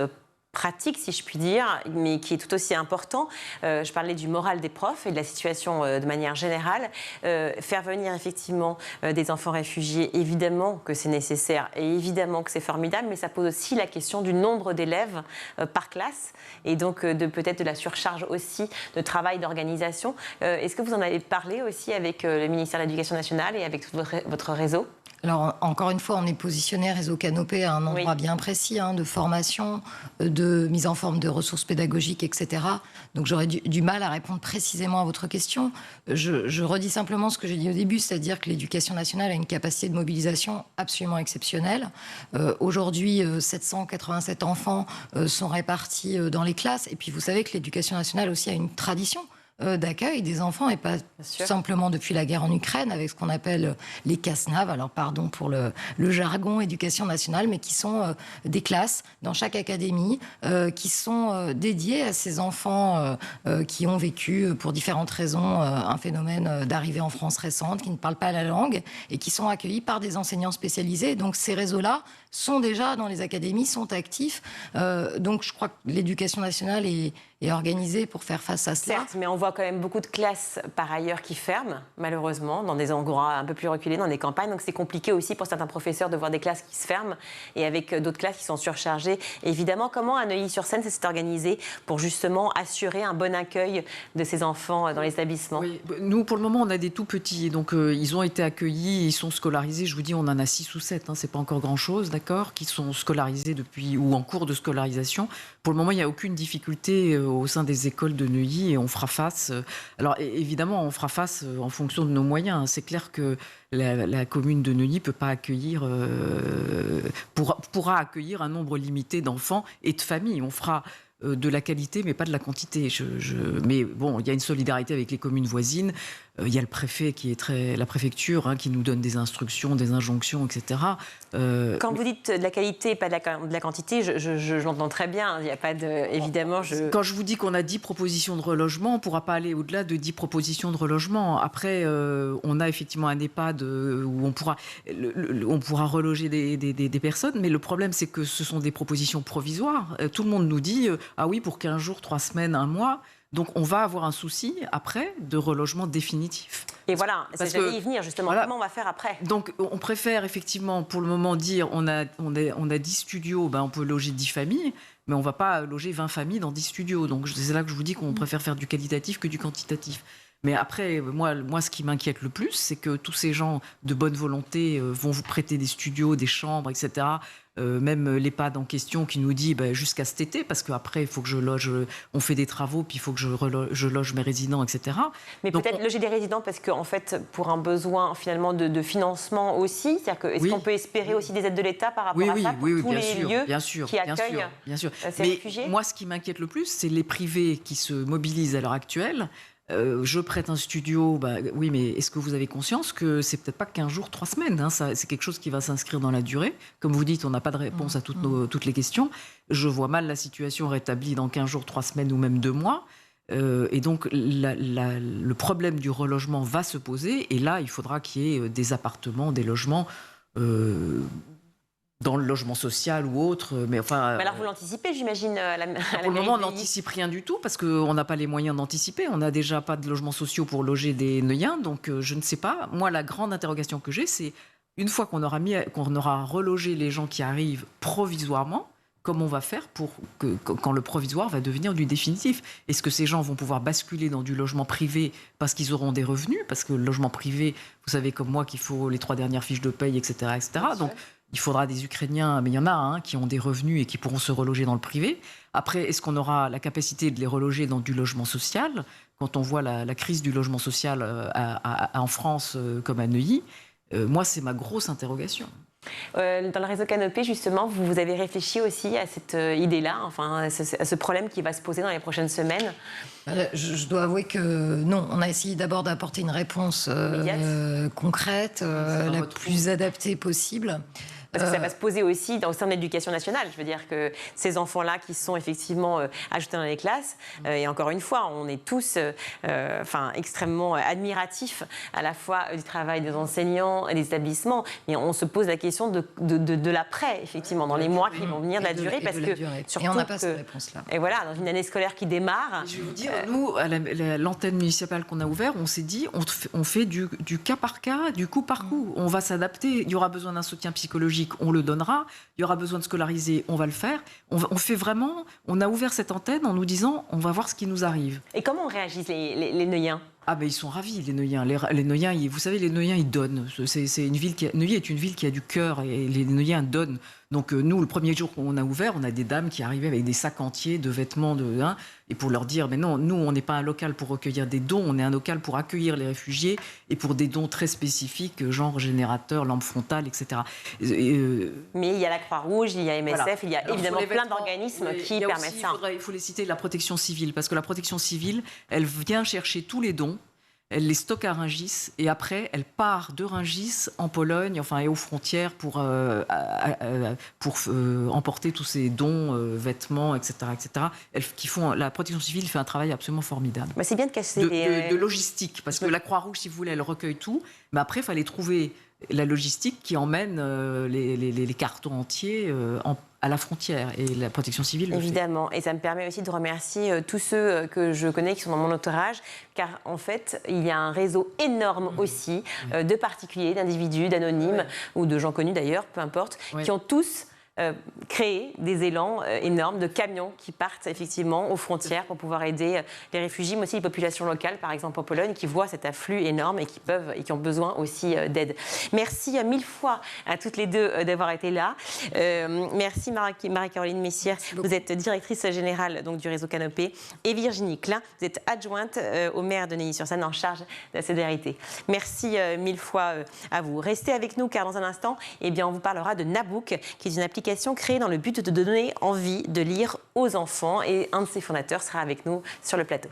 pratique, si je puis dire, mais qui est tout aussi important. Je parlais du moral des profs et de la situation de manière générale. Faire venir effectivement des enfants réfugiés, évidemment que c'est nécessaire et évidemment que c'est formidable, mais ça pose aussi la question du nombre d'élèves par classe et donc peut-être de la surcharge aussi de travail, d'organisation. Est-ce que vous en avez parlé aussi avec le ministère de l'Éducation nationale et avec tout votre réseau ? Alors, encore une fois, on est positionné réseau Canopé à un endroit bien précis, de formation, de mise en forme de ressources pédagogiques, etc. Donc, j'aurais du mal à répondre précisément à votre question. Je redis simplement ce que j'ai dit au début, c'est-à-dire que l'Éducation nationale a une capacité de mobilisation absolument exceptionnelle. Aujourd'hui, 787 enfants sont répartis dans les classes. Et puis, vous savez que l'Éducation nationale aussi a une tradition d'accueil des enfants et pas simplement depuis la guerre en Ukraine avec ce qu'on appelle les CASNAV, alors pardon pour le jargon éducation nationale, mais qui sont des classes dans chaque académie qui sont dédiées à ces enfants qui ont vécu pour différentes raisons un phénomène d'arrivée en France récente, qui ne parlent pas la langue et qui sont accueillis par des enseignants spécialisés. Donc ces réseaux-là sont déjà dans les académies, sont actifs. Donc je crois que l'éducation nationale est organisée pour faire face à cela. Certes, mais on voit quand même beaucoup de classes par ailleurs qui ferment, malheureusement, dans des endroits un peu plus reculés, dans des campagnes. Donc c'est compliqué aussi pour certains professeurs de voir des classes qui se ferment et avec d'autres classes qui sont surchargées. Et évidemment, comment à Neuilly-sur-Seine ça s'est organisé pour justement assurer un bon accueil de ces enfants dans les établissements ? Oui. Nous, pour le moment, on a des tout petits. Donc ils ont été accueillis, ils sont scolarisés. Je vous dis, on en a 6 ou 7, c'est pas encore grand-chose, d'accord, qui sont scolarisés depuis ou en cours de scolarisation. Pour le moment, il n'y a aucune difficulté au sein des écoles de Neuilly et on fera face. Alors évidemment, on fera face en fonction de nos moyens. C'est clair que la commune de Neuilly peut pas accueillir, pourra accueillir un nombre limité d'enfants et de familles. On fera de la qualité, mais pas de la quantité. Mais bon, il y a une solidarité avec les communes voisines. Il y a le préfet la préfecture qui nous donne des instructions, des injonctions, etc. Quand vous dites de la qualité, pas de la quantité, je l'entends très bien. Il n'y a pas de... Évidemment, Quand je vous dis qu'on a 10 propositions de relogement, on ne pourra pas aller au-delà de 10 propositions de relogement. Après, on a effectivement un EHPAD où on pourra reloger des personnes, mais le problème, c'est que ce sont des propositions provisoires. Tout le monde nous dit ah oui, pour 15 jours, 3 semaines, 1 mois. Donc, on va avoir un souci, après, de relogement définitif. Et voilà, j'allais y venir, justement. Voilà. Comment on va faire après ? Donc, on préfère, effectivement, pour le moment, dire on a 10 studios, on peut loger 10 familles, mais on ne va pas loger 20 familles dans 10 studios. Donc, c'est là que je vous dis qu'on préfère faire du qualitatif que du quantitatif. Mais après, moi, ce qui m'inquiète le plus, c'est que tous ces gens de bonne volonté vont vous prêter des studios, des chambres, etc., même l'EHPAD en question qui nous dit jusqu'à cet été, parce qu'après, il faut que je loge, on fait des travaux, puis il faut que je loge mes résidents, etc. Mais donc, peut-être loger des résidents, parce qu'en fait, pour un besoin finalement de financement aussi, c'est-à-dire que, est-ce qu'on peut espérer aussi des aides de l'État par rapport à ça pour tous les lieux qui accueillent ces réfugiés ? Moi, ce qui m'inquiète le plus, c'est les privés qui se mobilisent à l'heure actuelle. Je prête un studio, oui, mais est-ce que vous avez conscience que c'est peut-être pas 15 jours, 3 semaines, c'est quelque chose qui va s'inscrire dans la durée. Comme vous dites, on n'a pas de réponse à toutes les questions. Je vois mal la situation rétablie dans 15 jours, 3 semaines ou même 2 mois. Et donc, le problème du relogement va se poser. Et là, il faudra qu'il y ait des appartements, des logements... dans le logement social ou autre. Mais alors vous l'anticipez, j'imagine, pour le moment, on n'anticipe rien du tout parce qu'on n'a pas les moyens d'anticiper. On n'a déjà pas de logements sociaux pour loger des Neuillens, donc je ne sais pas. Moi, la grande interrogation que j'ai, c'est une fois qu'on aura relogé les gens qui arrivent provisoirement, comment on va faire quand le provisoire va devenir du définitif ? Est-ce que ces gens vont pouvoir basculer dans du logement privé parce qu'ils auront des revenus ? Parce que le logement privé, vous savez comme moi qu'il faut les 3 dernières fiches de paye, etc. etc. Donc, il faudra des Ukrainiens, mais il y en a qui ont des revenus et qui pourront se reloger dans le privé. Après, est-ce qu'on aura la capacité de les reloger dans du logement social ? Quand on voit la crise du logement social en France comme à Neuilly, moi, c'est ma grosse interrogation. Dans le réseau Canopé, justement, vous avez réfléchi aussi à cette idée-là, à ce problème qui va se poser dans les prochaines semaines ? Je dois avouer que non, on a essayé d'abord d'apporter une réponse concrète, la plus adaptée possible. Parce que ça va se poser aussi au sein de l'éducation nationale. Je veux dire que ces enfants-là qui sont effectivement ajoutés dans les classes, et encore une fois, on est tous extrêmement admiratifs à la fois du travail des enseignants et des établissements, mais on se pose la question de l'après, effectivement, dans les mois qui vont venir, de la durée. Parce que surtout, et on n'a pas cette réponse-là. Et voilà, dans une année scolaire qui démarre... Je vais vous dire, nous, à l'antenne municipale qu'on a ouverte, on s'est dit, on fait du cas par cas, du coup par coup. On va s'adapter. Il y aura besoin d'un soutien psychologique, on le donnera. Il y aura besoin de scolariser, on va le faire. On fait vraiment... On a ouvert cette antenne en nous disant, on va voir ce qui nous arrive. Et comment réagissent les Neuillens ? Ah ben ils sont ravis, les Neuillens. Les Neuillens, vous savez, les Neuillens, ils donnent. Neuilly est une ville qui a du cœur et les Neuillens donnent. Donc nous, le premier jour qu'on a ouvert, on a des dames qui arrivaient avec des sacs entiers de vêtements, et pour leur dire, mais non, nous, on n'est pas un local pour recueillir des dons, on est un local pour accueillir les réfugiés et pour des dons très spécifiques, genre générateur, lampe frontale, etc. Mais il y a la Croix-Rouge, il y a MSF, voilà. Il y a alors, évidemment plein d'organismes qui permettent ça. Il faut les citer, la protection civile, parce que la protection civile, elle vient chercher tous les dons. Elle les stocke à Rungis et après, elle part de Rungis en Pologne, et aux frontières pour emporter tous ces dons, vêtements, etc., etc. La protection civile fait un travail absolument formidable. C'est bien de casser de logistique, parce que la Croix-Rouge, si vous voulez, elle recueille tout, mais après, il fallait trouver la logistique qui emmène les cartons entiers à la frontière, et la protection civile le évidemment, et ça me permet aussi de remercier tous ceux que je connais qui sont dans mon entourage, car en fait, il y a un réseau énorme aussi de particuliers, d'individus, d'anonymes, ou de gens connus d'ailleurs, peu importe, qui ont tous créer des élans énormes de camions qui partent effectivement aux frontières pour pouvoir aider les réfugiés, mais aussi les populations locales, par exemple en Pologne, qui voient cet afflux énorme et qui ont besoin aussi d'aide. Merci 1000 fois à toutes les deux d'avoir été là. Merci Marie-Caroline Messière, vous êtes directrice générale donc, du réseau Canopé, et Virginie Klein, vous êtes adjointe au maire de Neuilly-sur-Seine en charge de la solidarité. Merci 1000 fois à vous. Restez avec nous car dans un instant, on vous parlera de Nabook, qui est une application créée dans le but de donner envie de lire aux enfants, et un de ses fondateurs sera avec nous sur le plateau.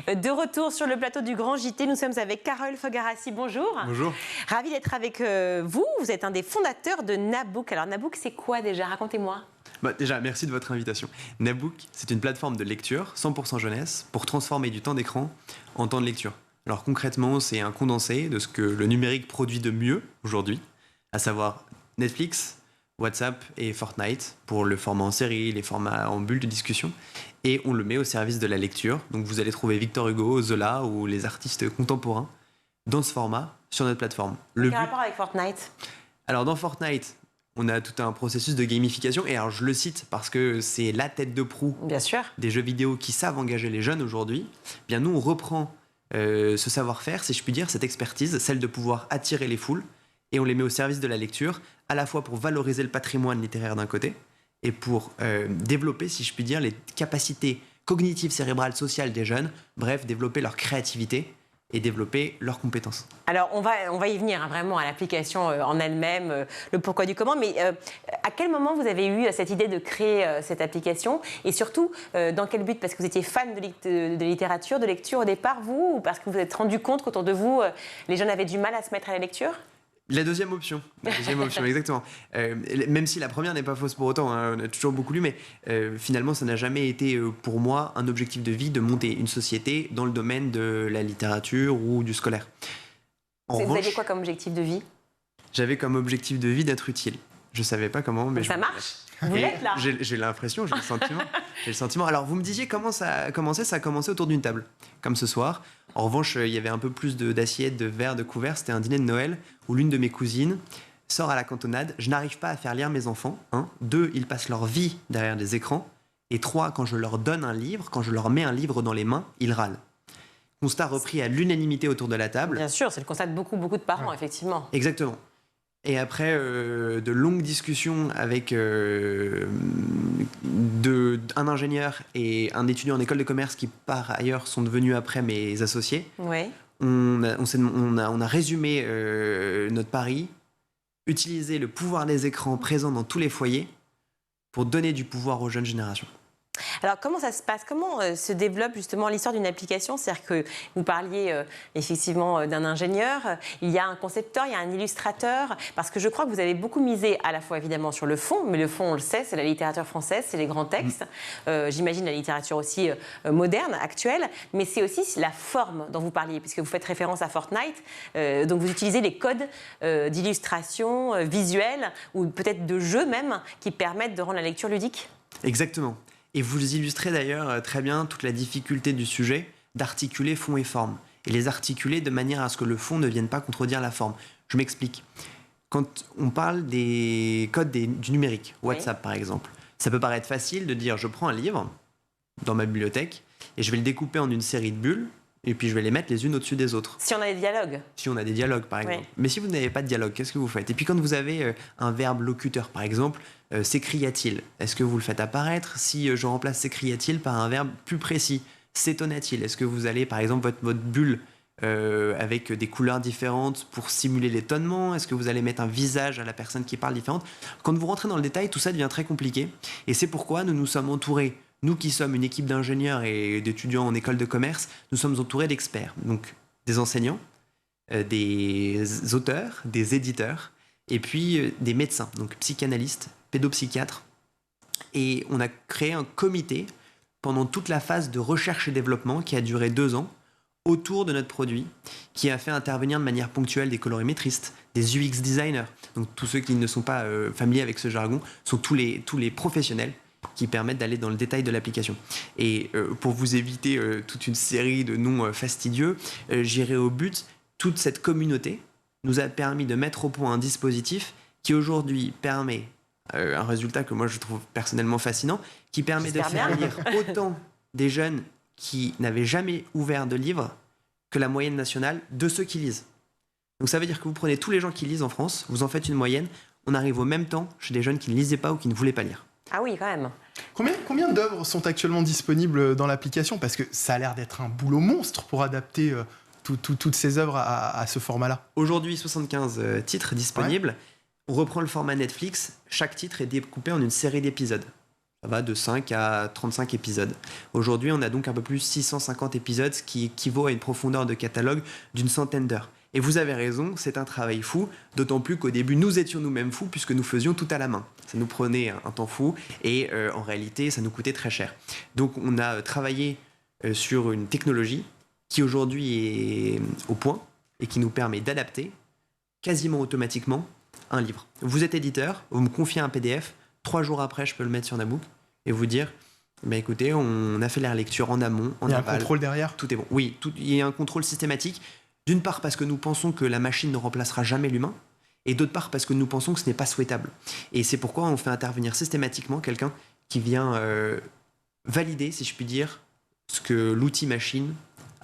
De retour sur le plateau du Grand JT, nous sommes avec Carole Fogarassi. Bonjour. Bonjour. Ravi d'être avec vous. Vous êtes un des fondateurs de Nabook. Alors Nabook, c'est quoi déjà? Racontez-moi. Déjà, merci de votre invitation. Nabook, c'est une plateforme de lecture 100% jeunesse pour transformer du temps d'écran en temps de lecture. Alors concrètement, c'est un condensé de ce que le numérique produit de mieux aujourd'hui, à savoir Netflix, WhatsApp et Fortnite pour le format en série, les formats en bulle de discussion. Et on le met au service de la lecture. Donc vous allez trouver Victor Hugo, Zola ou les artistes contemporains dans ce format sur notre plateforme. Quel rapport avec Fortnite? Alors dans Fortnite, on a tout un processus de gamification. Et alors je le cite parce que c'est la tête de proue Bien sûr. des jeux vidéo qui savent engager les jeunes aujourd'hui. Bien nous, on reprend ce savoir-faire, si je puis dire, cette expertise, celle de pouvoir attirer les foules. Et on les met au service de la lecture, à la fois pour valoriser le patrimoine littéraire d'un côté et pour développer, si je puis dire, les capacités cognitives, cérébrales, sociales des jeunes, bref, développer leur créativité et développer leurs compétences. Alors, on va y venir vraiment à l'application en elle-même, le pourquoi du comment, mais à quel moment vous avez eu cette idée de créer cette application et surtout, dans quel but? Parce que vous étiez fan de littérature, de lecture au départ, vous, ou parce que vous vous êtes rendu compte qu'autour de vous, les jeunes avaient du mal à se mettre à la lecture? La deuxième option, exactement. Même si la première n'est pas fausse pour autant, hein, on a toujours beaucoup lu, mais finalement, ça n'a jamais été pour moi un objectif de vie de monter une société dans le domaine de la littérature ou du scolaire. Vous aviez quoi comme objectif de vie? J'avais comme objectif de vie d'être utile. Je savais pas comment, mais ça marche. Vous l'êtes là. J'ai l'impression, j'ai le sentiment. Alors, vous me disiez comment ça a commencé? Ça a commencé autour d'une table, comme ce soir. En revanche, il y avait un peu plus d'assiettes, de verres, de couverts. C'était un dîner de Noël où l'une de mes cousines sort à la cantonade. Je n'arrive pas à faire lire mes enfants. 1. 2, ils passent leur vie derrière des écrans. Et 3, quand je leur donne un livre, quand je leur mets un livre dans les mains, ils râlent. Constat repris à l'unanimité autour de la table. Bien sûr, c'est le constat de beaucoup de parents, effectivement. Exactement. Et après de longues discussions avec un ingénieur et un étudiant en école de commerce qui, par ailleurs, sont devenus après mes associés, on a résumé notre pari, utiliser le pouvoir des écrans présents dans tous les foyers pour donner du pouvoir aux jeunes générations. Alors, comment ça se passe? Comment se développe justement l'histoire d'une application? C'est-à-dire que vous parliez effectivement d'un ingénieur, il y a un concepteur, il y a un illustrateur, parce que je crois que vous avez beaucoup misé à la fois évidemment sur le fond, mais le fond, on le sait, c'est la littérature française, c'est les grands textes, j'imagine la littérature aussi moderne, actuelle, mais c'est aussi la forme dont vous parliez, puisque vous faites référence à Fortnite, donc vous utilisez les codes d'illustration visuelle, ou peut-être de jeu même, qui permettent de rendre la lecture ludique? Exactement. Et vous illustrez d'ailleurs très bien toute la difficulté du sujet d'articuler fond et forme. Et les articuler de manière à ce que le fond ne vienne pas contredire la forme. Je m'explique. Quand on parle des codes du numérique, WhatsApp par exemple, ça peut paraître facile de dire je prends un livre dans ma bibliothèque et je vais le découper en une série de bulles et puis je vais les mettre les unes au-dessus des autres. Si on a des dialogues. Si on a des dialogues, par exemple. Mais si vous n'avez pas de dialogue, qu'est-ce que vous faites? Et puis quand vous avez un verbe locuteur, par exemple, s'écria-t-il? Est-ce que vous le faites apparaître? Si je remplace s'écria-t-il par un verbe plus précis, s'étonna-t-il? Est-ce que vous allez, par exemple, votre bulle avec des couleurs différentes pour simuler l'étonnement? Est-ce que vous allez mettre un visage à la personne qui parle différente? Quand vous rentrez dans le détail, tout ça devient très compliqué. Et c'est pourquoi nous nous sommes entourés. Nous qui sommes une équipe d'ingénieurs et d'étudiants en école de commerce, nous sommes entourés d'experts, donc des enseignants, des auteurs, des éditeurs, et puis des médecins, donc psychanalystes, pédopsychiatres. Et on a créé un comité pendant toute la phase de recherche et développement qui a duré 2 ans, autour de notre produit, qui a fait intervenir de manière ponctuelle des colorimétristes, des UX designers. Donc tous ceux qui ne sont pas familiers avec ce jargon sont tous les professionnels qui permettent d'aller dans le détail de l'application. Et pour vous éviter toute une série de noms fastidieux, j'irai au but. Toute cette communauté nous a permis de mettre au point un dispositif qui aujourd'hui permet un résultat que moi je trouve personnellement fascinant, qui permet de faire lire autant des jeunes qui n'avaient jamais ouvert de livre que la moyenne nationale de ceux qui lisent. Donc ça veut dire que vous prenez tous les gens qui lisent en France, vous en faites une moyenne, on arrive au même temps chez des jeunes qui ne lisaient pas ou qui ne voulaient pas lire. Ah oui, quand même. Combien d'œuvres sont actuellement disponibles dans l'application? Parce que ça a l'air d'être un boulot monstre pour adapter toutes ces œuvres à ce format-là. Aujourd'hui, 75 titres disponibles. On reprend le format Netflix. Chaque titre est découpé en une série d'épisodes. Ça va de 5 à 35 épisodes. Aujourd'hui, on a donc un peu plus 650 épisodes, ce qui équivaut à une profondeur de catalogue d'une centaine d'heures. Et vous avez raison, c'est un travail fou, d'autant plus qu'au début, nous étions nous-mêmes fous, puisque nous faisions tout à la main. Ça nous prenait un temps fou, et en réalité, ça nous coûtait très cher. Donc, on a travaillé sur une technologie qui aujourd'hui est au point, et qui nous permet d'adapter quasiment automatiquement un livre. Vous êtes éditeur, vous me confiez un PDF, 3 jours après, je peux le mettre sur Nabook et vous dire, écoutez, on a fait la lecture en amont, en aval. Il y a un contrôle derrière ? Tout est bon. Oui, il y a un contrôle systématique. D'une part parce que nous pensons que la machine ne remplacera jamais l'humain, et d'autre part parce que nous pensons que ce n'est pas souhaitable. Et c'est pourquoi on fait intervenir systématiquement quelqu'un qui vient valider, si je puis dire, ce que l'outil machine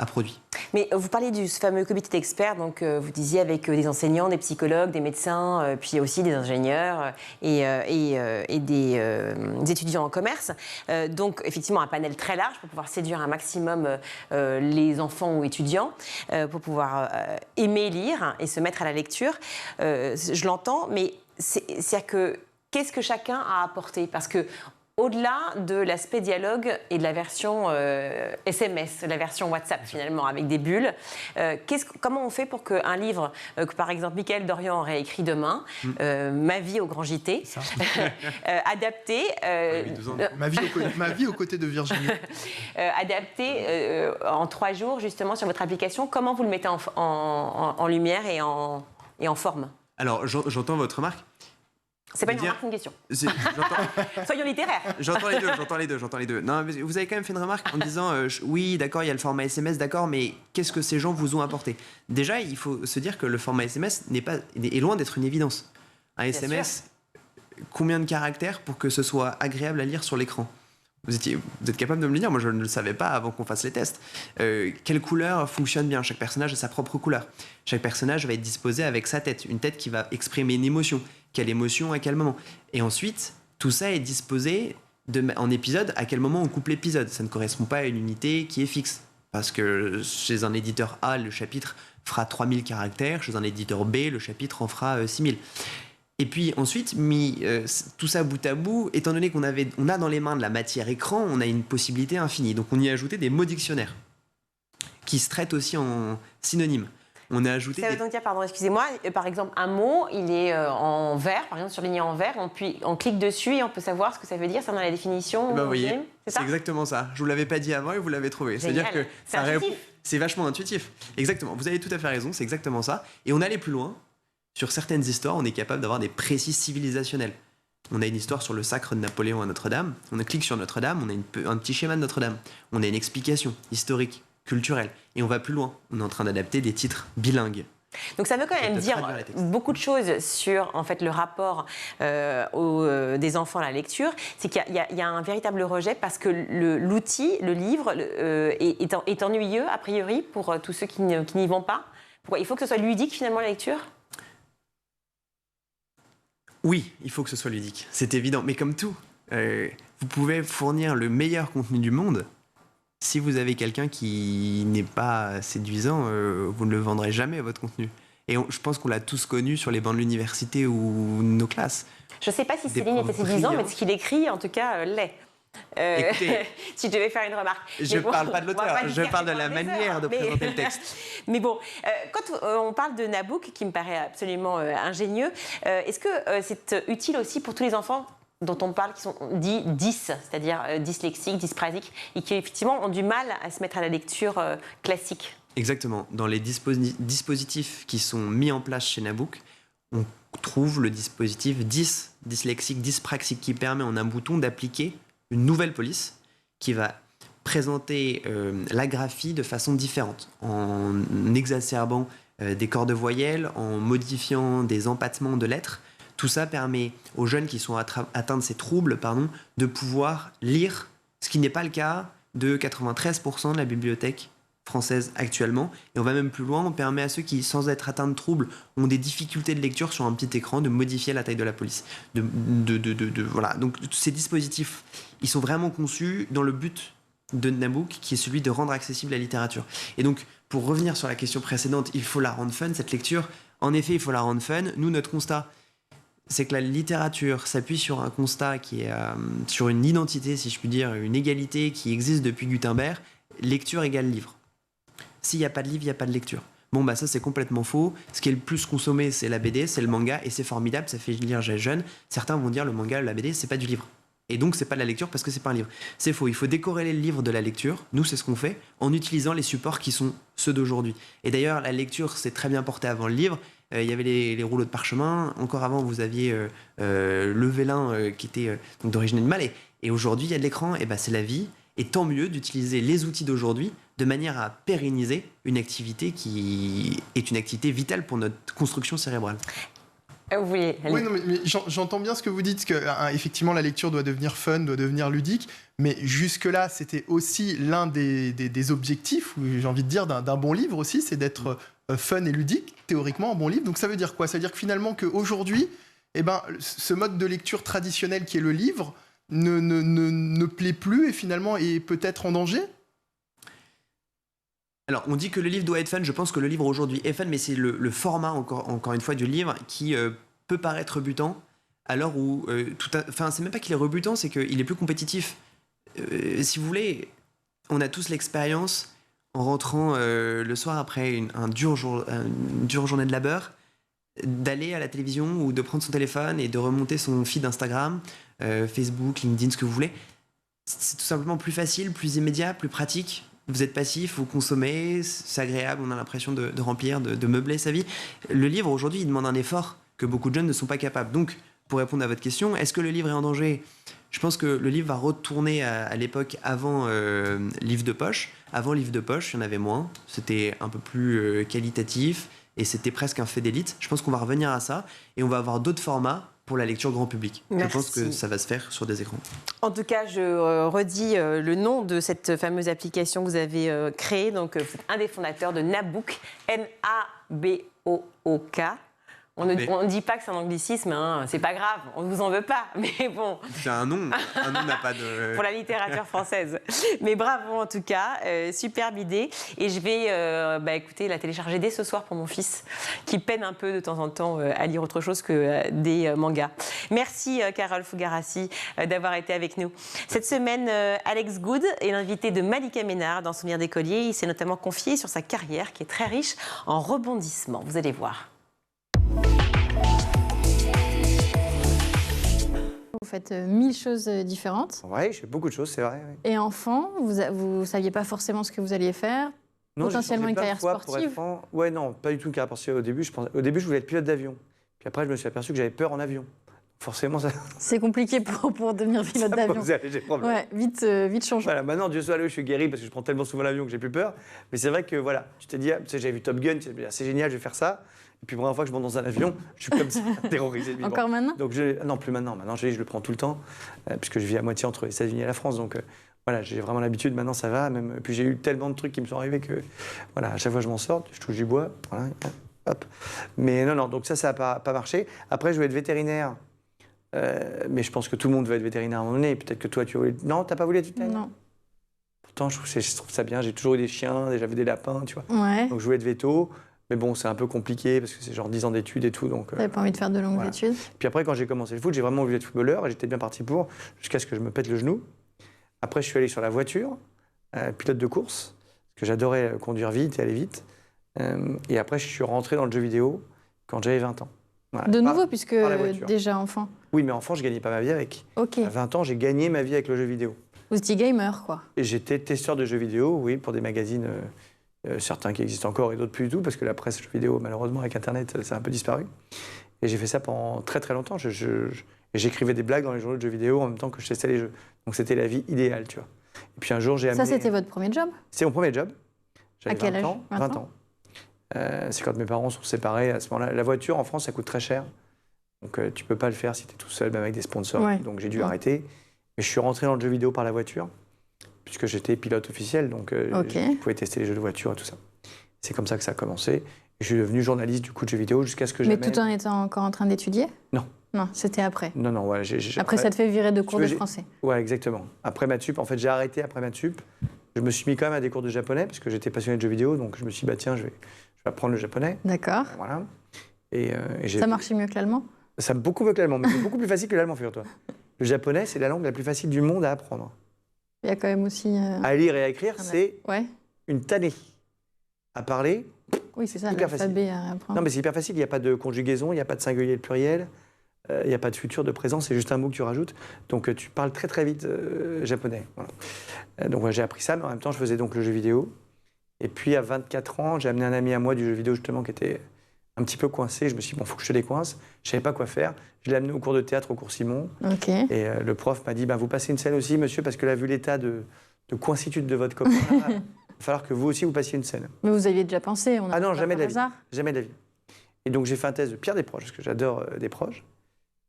a produit. Mais vous parlez du fameux comité d'experts, donc vous disiez avec des enseignants, des psychologues, des médecins, puis aussi des ingénieurs et des étudiants en commerce. Donc effectivement un panel très large pour pouvoir séduire un maximum les enfants ou étudiants, pour pouvoir aimer lire et se mettre à la lecture. Je l'entends, mais c'est-à-dire que qu'est-ce que chacun a apporté ? Parce que au-delà de l'aspect dialogue et de la version SMS, la version WhatsApp finalement, avec des bulles, comment on fait pour qu'un livre que par exemple Michael Dorian aurait écrit demain, Ma vie au grand JT, adapté... Ma vie aux côtés de Virginie. Adapté en 3 jours justement sur votre application, comment vous le mettez en lumière et en forme ? Alors j'entends votre remarque. C'est pas une remarque, une question. Soyons littéraires. J'entends les deux. Non, mais vous avez quand même fait une remarque en disant oui, d'accord, il y a le format SMS, d'accord, mais qu'est-ce que ces gens vous ont apporté ? Déjà, il faut se dire que le format SMS est loin d'être une évidence. Un SMS, combien de caractères pour que ce soit agréable à lire sur l'écran ? Vous êtes capable de me le dire ? Moi, je ne le savais pas avant qu'on fasse les tests. Quelle couleur fonctionne bien ? Chaque personnage a sa propre couleur. Chaque personnage va être disposé avec sa tête. Une tête qui va exprimer une émotion. Quelle émotion, à quel moment ? Et ensuite, tout ça est disposé en épisode. À quel moment on coupe l'épisode ? Ça ne correspond pas à une unité qui est fixe. Parce que chez un éditeur A, le chapitre fera 3000 caractères. Chez un éditeur B, le chapitre en fera 6000. Et puis ensuite, mis tout ça bout à bout, étant donné qu'on a dans les mains de la matière écran, on a une possibilité infinie. Donc on y a ajouté des mots dictionnaires qui se traitent aussi en synonymes. On a ajouté ça veut donc dire, pardon, excusez-moi, par exemple, un mot, il est en vert, par exemple, surligné en vert, on clique dessus et on peut savoir ce que ça veut dire, ça dans la définition. Vous voyez, c'est exactement ça. Je vous l'avais pas dit avant et vous l'avez trouvé. C'est-à-dire que c'est vachement intuitif. Exactement, vous avez tout à fait raison, c'est exactement ça. Et on allait plus loin. Sur certaines histoires, on est capable d'avoir des précises civilisationnelles. On a une histoire sur le sacre de Napoléon à Notre-Dame. On clique sur Notre-Dame, on a un petit schéma de Notre-Dame. On a une explication historique, culturelle. Et on va plus loin. On est en train d'adapter des titres bilingues. Donc ça veut quand même dire beaucoup de choses sur en fait, le rapport des enfants à la lecture. C'est qu'il y a un véritable rejet parce que l'outil, le livre, est ennuyeux, a priori, pour tous ceux qui n'y vont pas. Il faut que ce soit ludique, finalement, la lecture ? Oui, il faut que ce soit ludique, c'est évident. Mais comme tout, vous pouvez fournir le meilleur contenu du monde. Si vous avez quelqu'un qui n'est pas séduisant, vous ne le vendrez jamais, votre contenu. Et je pense qu'on l'a tous connu sur les bancs de l'université ou nos classes. Je ne sais pas si Céline était séduisant, mais ce qu'il écrit, en tout cas, l'est. Écoutez, si je devais faire une remarque. Je ne parle pas de l'auteur, je parle de la manière de présenter le texte. Mais bon, quand on parle de Nabook, qui me paraît absolument ingénieux, est-ce que c'est utile aussi pour tous les enfants dont on parle, qui sont dits 10, c'est-à-dire dyslexiques, dysprasiques, et qui effectivement ont du mal à se mettre à la lecture classique ? Exactement. Dans les dispositifs qui sont mis en place chez Nabook, on trouve le dispositif 10, dyslexique, dyspraxique, qui permet en un bouton d'appliquer une nouvelle police qui va présenter la graphie de façon différente, en exacerbant des corps de voyelles, en modifiant des empattements de lettres. Tout ça permet aux jeunes qui sont atteints de ces troubles de pouvoir lire, ce qui n'est pas le cas de 93% de la bibliothèque française actuellement. Et on va même plus loin, on permet à ceux qui, sans être atteints de troubles, ont des difficultés de lecture sur un petit écran, de modifier la taille de la police. Voilà. Donc ces dispositifs, ils sont vraiment conçus dans le but de Nabook, qui est celui de rendre accessible la littérature. Et donc, pour revenir sur la question précédente, il faut la rendre fun, cette lecture. En effet, il faut la rendre fun. Nous, notre constat, c'est que la littérature s'appuie sur un constat qui est sur une identité, si je puis dire, une égalité qui existe depuis Gutenberg. Lecture égale livre. S'il n'y a pas de livre, il n'y a pas de lecture. Bon, bah ça, c'est complètement faux. Ce qui est le plus consommé, c'est la BD, c'est le manga, et c'est formidable, ça fait lire jeune. Certains vont dire le manga, la BD, c'est pas du livre. Et donc, c'est pas de la lecture parce que c'est pas un livre. C'est faux. Il faut décorréler le livre de la lecture. Nous, c'est ce qu'on fait en utilisant les supports qui sont ceux d'aujourd'hui. Et d'ailleurs, la lecture s'est très bien portée avant le livre. Il y avait les rouleaux de parchemin. Encore avant, vous aviez le vélin qui était donc d'origine animale. Et aujourd'hui, il y a de l'écran. Et ben, c'est la vie. Et tant mieux d'utiliser les outils d'aujourd'hui de manière à pérenniser une activité qui est une activité vitale pour notre construction cérébrale. Oui, non, mais j'entends bien ce que vous dites, que effectivement la lecture doit devenir fun, doit devenir ludique, mais jusque-là, c'était aussi l'un des objectifs, ou j'ai envie de dire, d'un bon livre aussi, c'est d'être fun et ludique, théoriquement, un bon livre. Donc ça veut dire quoi? Ça veut dire que finalement, qu'aujourd'hui, eh ben, ce mode de lecture traditionnel qui est le livre ne plaît plus et finalement est peut-être en danger? Alors, on dit que le livre doit être fun. Je pense que le livre aujourd'hui est fun, mais c'est le format, encore une fois, du livre qui peut paraître rebutant, à l'heure où... Enfin, c'est même pas qu'il est rebutant, c'est qu'il est plus compétitif. Si vous voulez, on a tous l'expérience, en rentrant le soir après une dure journée de labeur, d'aller à la télévision ou de prendre son téléphone et de remonter son feed Instagram, Facebook, LinkedIn, ce que vous voulez. C'est tout simplement plus facile, plus immédiat, plus pratique. Vous êtes passif, vous consommez, c'est agréable, on a l'impression de remplir, de meubler sa vie. Le livre, aujourd'hui, il demande un effort que beaucoup de jeunes ne sont pas capables. Donc, pour répondre à votre question, est-ce que le livre est en danger? Je pense que le livre va retourner à l'époque avant livre de poche. Avant livre de poche, il y en avait moins. C'était un peu plus qualitatif et c'était presque un fait d'élite. Je pense qu'on va revenir à ça et on va avoir d'autres formats pour la lecture grand public. Merci. Je pense que ça va se faire sur des écrans. En tout cas, je redis le nom de cette fameuse application que vous avez créée. Donc, vous êtes un des fondateurs de Nabook, N-A-B-O-O-K. On ne dit pas que c'est un anglicisme, hein. C'est pas grave, on ne vous en veut pas, mais bon. C'est un nom n'a pas de... Pour la littérature française. Mais bravo en tout cas, superbe idée. Et je vais écoutez, la télécharger dès ce soir pour mon fils, qui peine un peu de temps en temps à lire autre chose que des mangas. Merci Carole Fougarassi d'avoir été avec nous. Cette semaine, Alex Good est l'invité de Malika Ménard dans Souvenirs d'écolier. Il s'est notamment confié sur sa carrière qui est très riche en rebondissements. Vous allez voir. Vous faites 1000 choses différentes. Oui, je fais beaucoup de choses, c'est vrai. Oui. Et enfant, vous ne saviez pas forcément ce que vous alliez faire? Non, potentiellement une carrière sportive? Ouais, non, pas du tout une carrière sportive au début. Au début, je voulais être pilote d'avion. Puis après, je me suis aperçu que j'avais peur en avion. Forcément, ça... C'est compliqué pour devenir pilote d'avion. Ouais, vite changement. Voilà, maintenant, Dieu soit loué, je suis guéri parce que je prends tellement souvent l'avion que j'ai plus peur. Mais c'est vrai que voilà, tu t'es dit, j'avais vu Top Gun, c'est génial, je vais faire ça. Et puis, la première fois que je monte dans un avion, je suis comme ça, terrorisé. Encore maintenant? Donc, non, plus maintenant. Maintenant, je le prends tout le temps, puisque je vis à moitié entre les États-Unis et la France. Donc, voilà, j'ai vraiment l'habitude. Maintenant, ça va. Même, puis, j'ai eu tellement de trucs qui me sont arrivés que, voilà, à chaque fois, je m'en sors. Je touche du bois. Voilà, hop. Mais non, donc ça n'a pas marché. Après, je voulais être vétérinaire. Mais je pense que tout le monde veut être vétérinaire à un moment donné. Peut-être que toi, tu voulais... Non, t'as pas voulu être vétérinaire? Non. Pourtant, je trouve ça bien. J'ai toujours eu des chiens, j'avais des lapins, tu vois. Ouais. Donc, je voulais être véto. Mais bon, c'est un peu compliqué parce que c'est genre 10 ans d'études et tout. Donc, t'avais pas envie de faire de longues études? Puis après, quand j'ai commencé le foot, j'ai vraiment voulu être footballeur et j'étais bien parti pour, jusqu'à ce que je me pète le genou. Après, je suis allé sur la voiture, pilote de course, parce que j'adorais conduire vite et aller vite. Et après, je suis rentré dans le jeu vidéo quand j'avais 20 ans. Voilà. De nouveau, puisque déjà enfant? Oui, mais enfant, je gagnais pas ma vie avec. Ok. À 20 ans, j'ai gagné ma vie avec le jeu vidéo. Vous étiez gamer, quoi? Et j'étais testeur de jeux vidéo, oui, pour des magazines... certains qui existent encore et d'autres plus du tout, parce que la presse jeux vidéo, malheureusement, avec Internet, ça a un peu disparu. Et j'ai fait ça pendant très très longtemps. J'écrivais des blagues dans les journaux de jeux vidéo en même temps que je testais les jeux. Donc c'était la vie idéale, tu vois. Et puis un jour, j'ai amené... Ça, c'était votre premier job? C'est mon premier job. À quel âge? 20 ans. C'est quand mes parents sont séparés. À ce moment-là, la voiture, en France, ça coûte très cher. Donc tu peux pas le faire si tu es tout seul, même avec des sponsors. Ouais. Donc j'ai dû arrêter. Mais je suis rentré dans le jeu vidéo par la voiture, puisque j'étais pilote officiel, donc je pouvais tester les jeux de voiture et tout ça. C'est comme ça que ça a commencé. Et je suis devenu journaliste du coup de jeux vidéo jusqu'à ce que Mais tout en étant encore en train d'étudier? Non. Non, c'était après? Non, ouais. Après, ça te fait virer de cours de français? Ouais, exactement. Après Maths Sup, en fait, j'ai arrêté après Maths Sup. Je me suis mis quand même à des cours de japonais, parce que j'étais passionné de jeux vidéo, donc je me suis dit, bah tiens, je vais apprendre le japonais. D'accord. Voilà. Ça marchait mieux que l'allemand? Ça me beaucoup mieux que l'allemand, mais c'est beaucoup plus facile que l'allemand, figure-toi. Le japonais, c'est la langue la plus facile du monde à apprendre. Il y a quand même aussi... À lire et à écrire, c'est une tannée. À parler, oui, c'est ça, hyper facile. À apprendre. Non, mais c'est hyper facile. Il n'y a pas de conjugaison, il n'y a pas de singulier et de pluriel, il n'y a pas de futur, de présent, c'est juste un mot que tu rajoutes. Donc tu parles très très vite japonais. Voilà. Donc j'ai appris ça, mais en même temps, je faisais donc le jeu vidéo. Et puis à 24 ans, j'ai amené un ami à moi du jeu vidéo justement qui était un petit peu coincé. Je me suis dit, bon, il faut que je te décoince. Je ne savais pas quoi faire. Je l'ai amené au cours de théâtre, au cours Simon. Okay. Et le prof m'a dit, vous passez une scène aussi, monsieur, parce que là, vu l'état de coincitude de votre copain, il va falloir que vous aussi, vous passiez une scène. Mais vous aviez déjà pensé? Ah non, jamais de la vie. Jamais de la vie. Et donc j'ai fait un test de Pierre Desproges, parce que j'adore Desproges.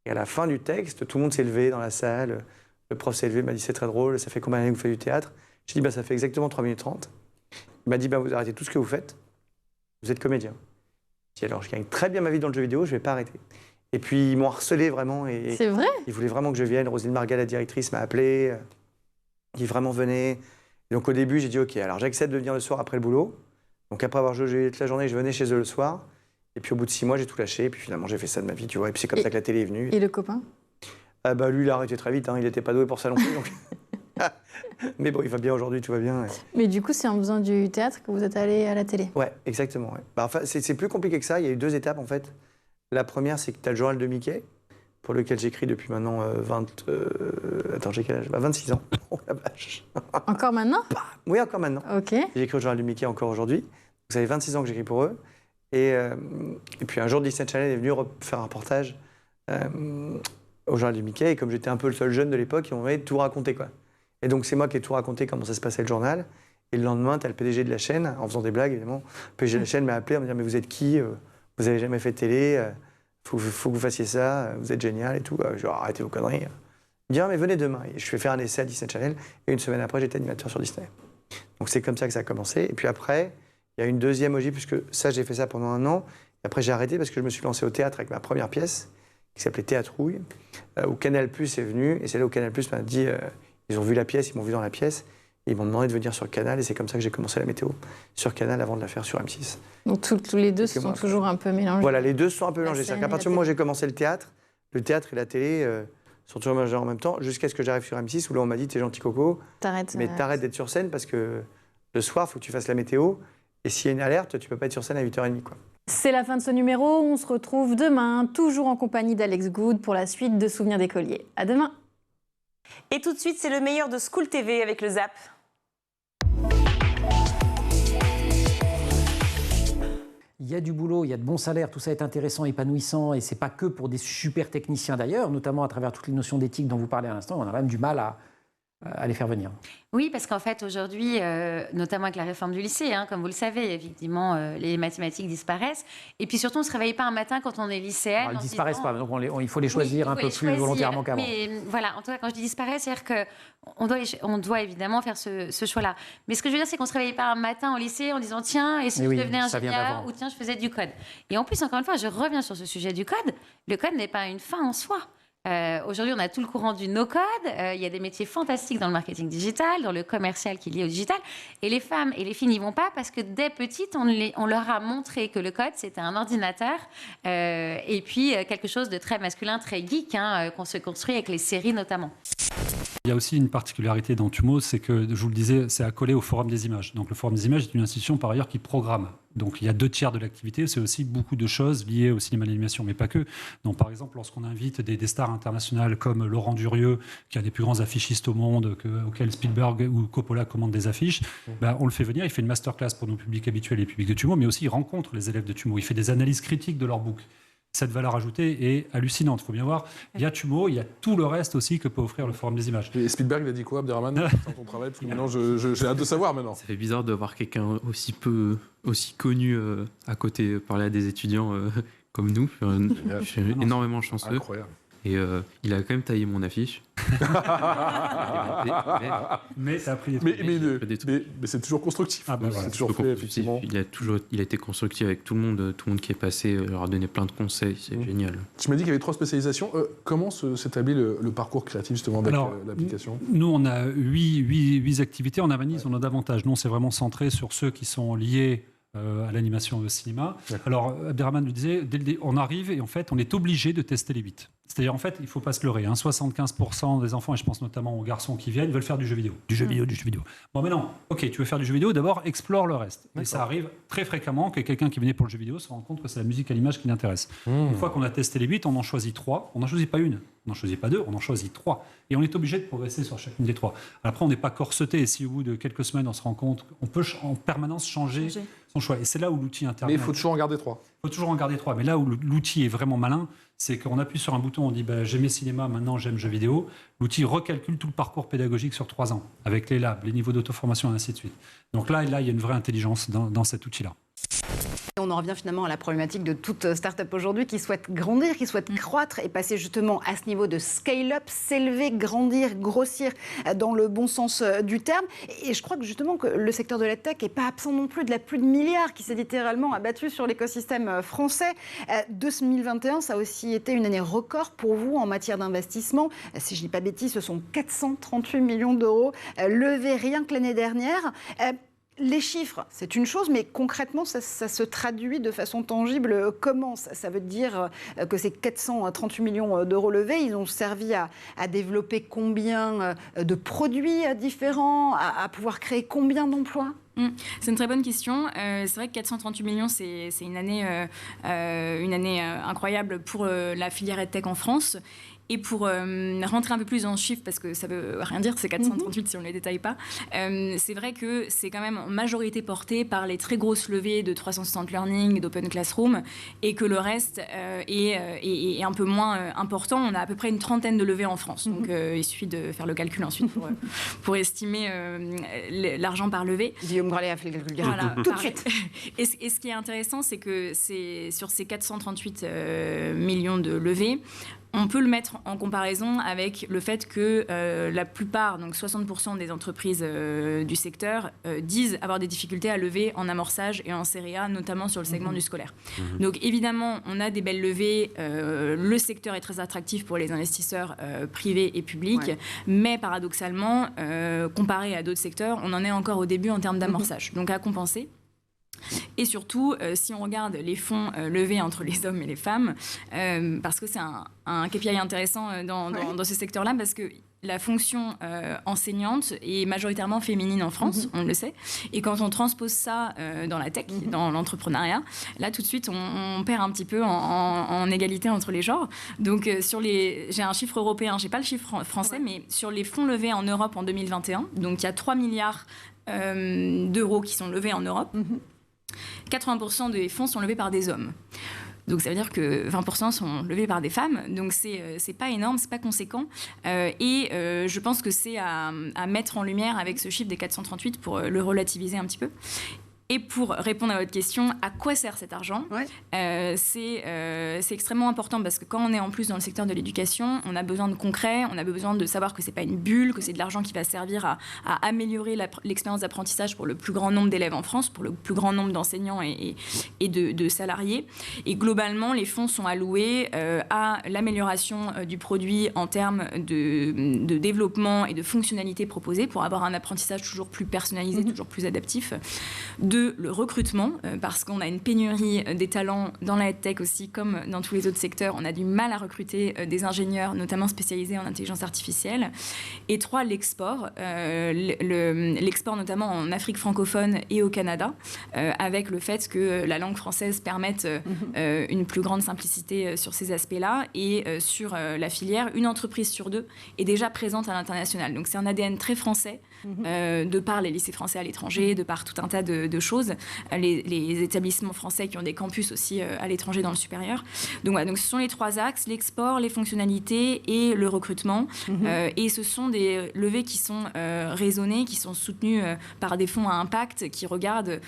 Et à la fin du texte, tout le monde s'est levé dans la salle. Le prof s'est levé, m'a dit, c'est très drôle, ça fait combien d'années que vous faites du théâtre? J'ai dit, ça fait exactement 3 minutes 30. Il m'a dit, vous arrêtez tout ce que vous faites, vous êtes comédien. J'ai dit, alors je gagne très bien ma vie dans le jeu vidéo, je ne vais pas arrêter. Et puis ils m'ont harcelé vraiment. C'est vrai? Ils voulaient vraiment que je vienne. Roselyne Marga, la directrice, m'a appelé. Ils vraiment venaient. Et donc au début, j'ai dit, ok, alors j'accepte de venir le soir après le boulot. Donc après avoir joué toute la journée, je venais chez eux le soir. Et puis au bout de 6 mois, j'ai tout lâché. Et puis finalement, j'ai fait ça de ma vie, tu vois. Et puis c'est comme ça que la télé est venue. Et le copain? Lui, il a arrêté très vite. Il n'était pas doué pour ça non plus. Donc... Mais bon, il va bien aujourd'hui, tout va bien. Mais du coup, c'est en faisant du théâtre que vous êtes allé à la télé? Ouais, exactement. Ouais. Enfin, c'est plus compliqué que ça. Il y a eu 2 étapes, en fait. La première, c'est que tu as le journal de Mickey, pour lequel j'écris depuis maintenant 26 ans. Oh la vache. Encore maintenant? Oui, encore maintenant. Ok. J'écris au journal de Mickey encore aujourd'hui. Ça fait 26 ans que j'écris pour eux. Et puis un jour, Disney Channel est venu faire un reportage au journal de Mickey. Et comme j'étais un peu le seul jeune de l'époque, ils m'ont demandé de tout raconter, quoi. Et donc, c'est moi qui ai tout raconté, comment ça se passait le journal. Et le lendemain, tu as le PDG de la chaîne, en faisant des blagues, évidemment. Le PDG de la chaîne m'a appelé en me disant, mais vous êtes qui? Vous n'avez jamais fait de télé, faut que vous fassiez ça, vous êtes génial et tout. Je dis, arrêtez vos conneries. Il me dit, mais venez demain. Et je vais faire un essai à Disney Channel. Et une semaine après, j'étais animateur sur Disney. Donc, c'est comme ça que ça a commencé. Et puis après, il y a une deuxième OJ, puisque ça, j'ai fait ça pendant 1 an. Et après, j'ai arrêté parce que je me suis lancé au théâtre avec ma première pièce, qui s'appelait Théâtrouille, où Canal+ est venu. Et c'est là où Canal+ m'a dit... Ils ont vu la pièce, ils m'ont vu dans la pièce, et ils m'ont demandé de venir sur Canal, et c'est comme ça que j'ai commencé la météo sur Canal avant de la faire sur M6. Donc tous les deux sont toujours un peu mélangés. Voilà, les deux sont un peu mélangés. C'est-à-dire qu'à partir du moment où j'ai commencé le théâtre et la télé sont toujours mélangés en même temps, jusqu'à ce que j'arrive sur M6, où là on m'a dit, t'es gentil Coco, mais t'arrêtes d'être sur scène parce que le soir, il faut que tu fasses la météo, et s'il y a une alerte, tu peux pas être sur scène à 8h30, quoi. C'est la fin de ce numéro, on se retrouve demain, toujours en compagnie d'Alex Good pour la suite de Souvenirs d'écoliers. À demain. Et tout de suite, c'est le meilleur de School TV avec le Zap. Il y a du boulot, il y a de bons salaires, tout ça est intéressant, épanouissant, et c'est pas que pour des super techniciens d'ailleurs, notamment à travers toutes les notions d'éthique dont vous parlez à l'instant, on a même du mal à les faire venir. Oui, parce qu'en fait, aujourd'hui, notamment avec la réforme du lycée, comme vous le savez, effectivement, les mathématiques disparaissent. Et puis surtout, on ne se réveille pas un matin quand on est lycéenne. Alors, elles ne disparaissent pas, donc il faut les choisir un peu plus volontairement qu'avant. Mais voilà, en tout cas, quand je dis disparaître, c'est-à-dire qu'on doit évidemment faire ce choix-là. Mais ce que je veux dire, c'est qu'on ne se réveille pas un matin au lycée en disant, tiens, et si je devenais ingénieur, ou tiens, je faisais du code. Et en plus, encore une fois, je reviens sur ce sujet du code. Le code n'est pas une fin en soi. Aujourd'hui, on a tout le courant du no-code. Il y a des métiers fantastiques dans le marketing digital, dans le commercial qui est lié au digital. Et les femmes et les filles n'y vont pas parce que dès petites, on leur a montré que le code, c'était un ordinateur et puis quelque chose de très masculin, très geek, qu'on se construit avec les séries notamment. Il y a aussi une particularité dans TUMO, c'est que, je vous le disais, c'est accolé au Forum des images. Donc le Forum des images est une institution par ailleurs qui programme. Donc il y a 2/3 de l'activité, c'est aussi beaucoup de choses liées au cinéma d'animation, mais pas que. Donc par exemple, lorsqu'on invite des stars internationales comme Laurent Durieux, qui est un des plus grands affichistes au monde, auquel Spielberg ou Coppola commandent des affiches, on le fait venir, il fait une masterclass pour nos publics habituels et les publics de TUMO, mais aussi il rencontre les élèves de TUMO, il fait des analyses critiques de leurs books. Cette valeur ajoutée est hallucinante. Il faut bien voir, il y a TUMO, il y a tout le reste aussi que peut offrir le Forum des images. Et Spielberg, il a dit quoi, Abderrahmane, dans ton travail? Parce que maintenant, j'ai hâte de savoir maintenant. Ça fait bizarre de voir quelqu'un aussi connu à côté parler à des étudiants comme nous. Je suis énormément chanceux. Incroyable. Et il a quand même taillé mon affiche. mais ça a pris mais c'est toujours constructif. Voilà. C'est toujours fait, effectivement. Il a été constructif avec tout le monde qui est passé, leur a donné plein de conseils, c'est génial. Tu m'as dit qu'il y avait 3 spécialisations. Comment s'établit le parcours créatif justement avec l'application? Nous, on a 8 activités. En Amanis, on a davantage. Nous, c'est vraiment centré sur ceux qui sont liés à l'animation et au cinéma. Alors, Abderrahmane le disait, on arrive et en fait, on est obligé de tester les 8. C'est-à-dire, en fait, il ne faut pas se leurrer. 75% des enfants, et je pense notamment aux garçons qui viennent, veulent faire du jeu vidéo. Du jeu vidéo. Bon, mais non. OK, tu veux faire du jeu vidéo, d'abord, explore le reste. Et ça arrive très fréquemment que quelqu'un qui venait pour le jeu vidéo se rende compte que c'est la musique à l'image qui l'intéresse. Une fois qu'on a testé les 8, on en choisit 3. On n'en choisit pas une. On n'en choisit pas 2. On en choisit 3. Et on est obligé de progresser sur chacune des 3. Après, on n'est pas corseté. Et si au bout de quelques semaines, on se rend compte qu'on peut en permanence changer son choix. Et c'est là où l'outil intervient. Mais il faut toujours en garder 3. Il faut toujours en garder 3. Mais là où l'outil est vraiment malin, c'est qu'on appuie sur un bouton, on dit j'aimais cinéma, maintenant j'aime jeux vidéo. L'outil recalcule tout le parcours pédagogique sur 3 ans, avec les labs, les niveaux d'auto-formation et ainsi de suite. Donc là, il y a une vraie intelligence dans cet outil-là. On en revient finalement à la problématique de toute start-up aujourd'hui qui souhaite grandir, qui souhaite croître et passer justement à ce niveau de scale-up, s'élever, grandir, grossir dans le bon sens du terme. Et je crois que justement que le secteur de la tech n'est pas absent non plus de la pluie de milliards qui s'est littéralement abattue sur l'écosystème français. 2021, ça a aussi été une année record pour vous en matière d'investissement. Si je ne dis pas bêtise, ce sont 438 millions d'euros levés rien que l'année dernière. Les chiffres, c'est une chose, mais concrètement, ça se traduit de façon tangible. Comment ? Ça veut dire que ces 438 millions d'euros levés, ils ont servi à développer combien de produits différents, à pouvoir créer combien d'emplois ? C'est une très bonne question. C'est vrai que 438 millions, c'est une année incroyable pour la filière EdTech en France. Et pour rentrer un peu plus dans le chiffre, parce que ça ne veut rien dire, c'est 438 si on ne les détaille pas, c'est vrai que c'est quand même en majorité porté par les très grosses levées de 360 Learning, d'Open Classroom, et que le reste est un peu moins important. On a à peu près une trentaine de levées en France. Donc il suffit de faire le calcul ensuite pour estimer l'argent par levée. Guillaume Gralet a fait le calcul voilà, tout de suite. Et ce qui est intéressant, c'est que sur ces 438 millions de levées, on peut le mettre en comparaison avec le fait que la plupart, donc 60% des entreprises du secteur, disent avoir des difficultés à lever en amorçage et en série A, notamment sur le segment du scolaire. Donc évidemment, on a des belles levées. Le secteur est très attractif pour les investisseurs privés et publics, mais paradoxalement, comparé à d'autres secteurs, on en est encore au début en termes d'amorçage. Donc à compenser. Et surtout, si on regarde les fonds levés entre les hommes et les femmes, parce que c'est un KPI intéressant dans ce secteur-là, parce que la fonction enseignante est majoritairement féminine en France, on le sait. Et quand on transpose ça dans la tech, dans l'entrepreneuriat, là, tout de suite, on perd un petit peu en égalité entre les genres. Donc, j'ai un chiffre européen, je n'ai pas le chiffre français, mais sur les fonds levés en Europe en 2021, donc il y a 3 milliards d'euros qui sont levés en Europe. 80% des fonds sont levés par des hommes. Donc ça veut dire que 20% sont levés par des femmes. Donc c'est pas énorme, c'est pas conséquent. Je pense que c'est à mettre en lumière avec ce chiffre des 438 pour le relativiser un petit peu. Et pour répondre à votre question, à quoi sert cet argent ? C'est extrêmement important parce que quand on est en plus dans le secteur de l'éducation, on a besoin de concret, on a besoin de savoir que c'est pas une bulle, que c'est de l'argent qui va servir à améliorer l'expérience d'apprentissage pour le plus grand nombre d'élèves en France, pour le plus grand nombre d'enseignants et de salariés. Et globalement, les fonds sont alloués à l'amélioration du produit en termes de développement et de fonctionnalités proposées pour avoir un apprentissage toujours plus personnalisé, toujours plus adaptif. Le recrutement, parce qu'on a une pénurie des talents dans la tech aussi, comme dans tous les autres secteurs. On a du mal à recruter des ingénieurs, notamment spécialisés en intelligence artificielle. Et 3, l'export. L'export notamment en Afrique francophone et au Canada, avec le fait que la langue française permette une plus grande simplicité sur ces aspects-là. Et sur la filière, une entreprise sur 2 est déjà présente à l'international. Donc c'est un ADN très français, de par les lycées français à l'étranger, de par tout un tas de choses. Les établissements français qui ont des campus aussi à l'étranger dans le supérieur. Donc voilà, donc ce sont les 3 axes, l'export, les fonctionnalités et le recrutement. Et ce sont des levées qui sont raisonnées, qui sont soutenues par des fonds à impact qui regardent,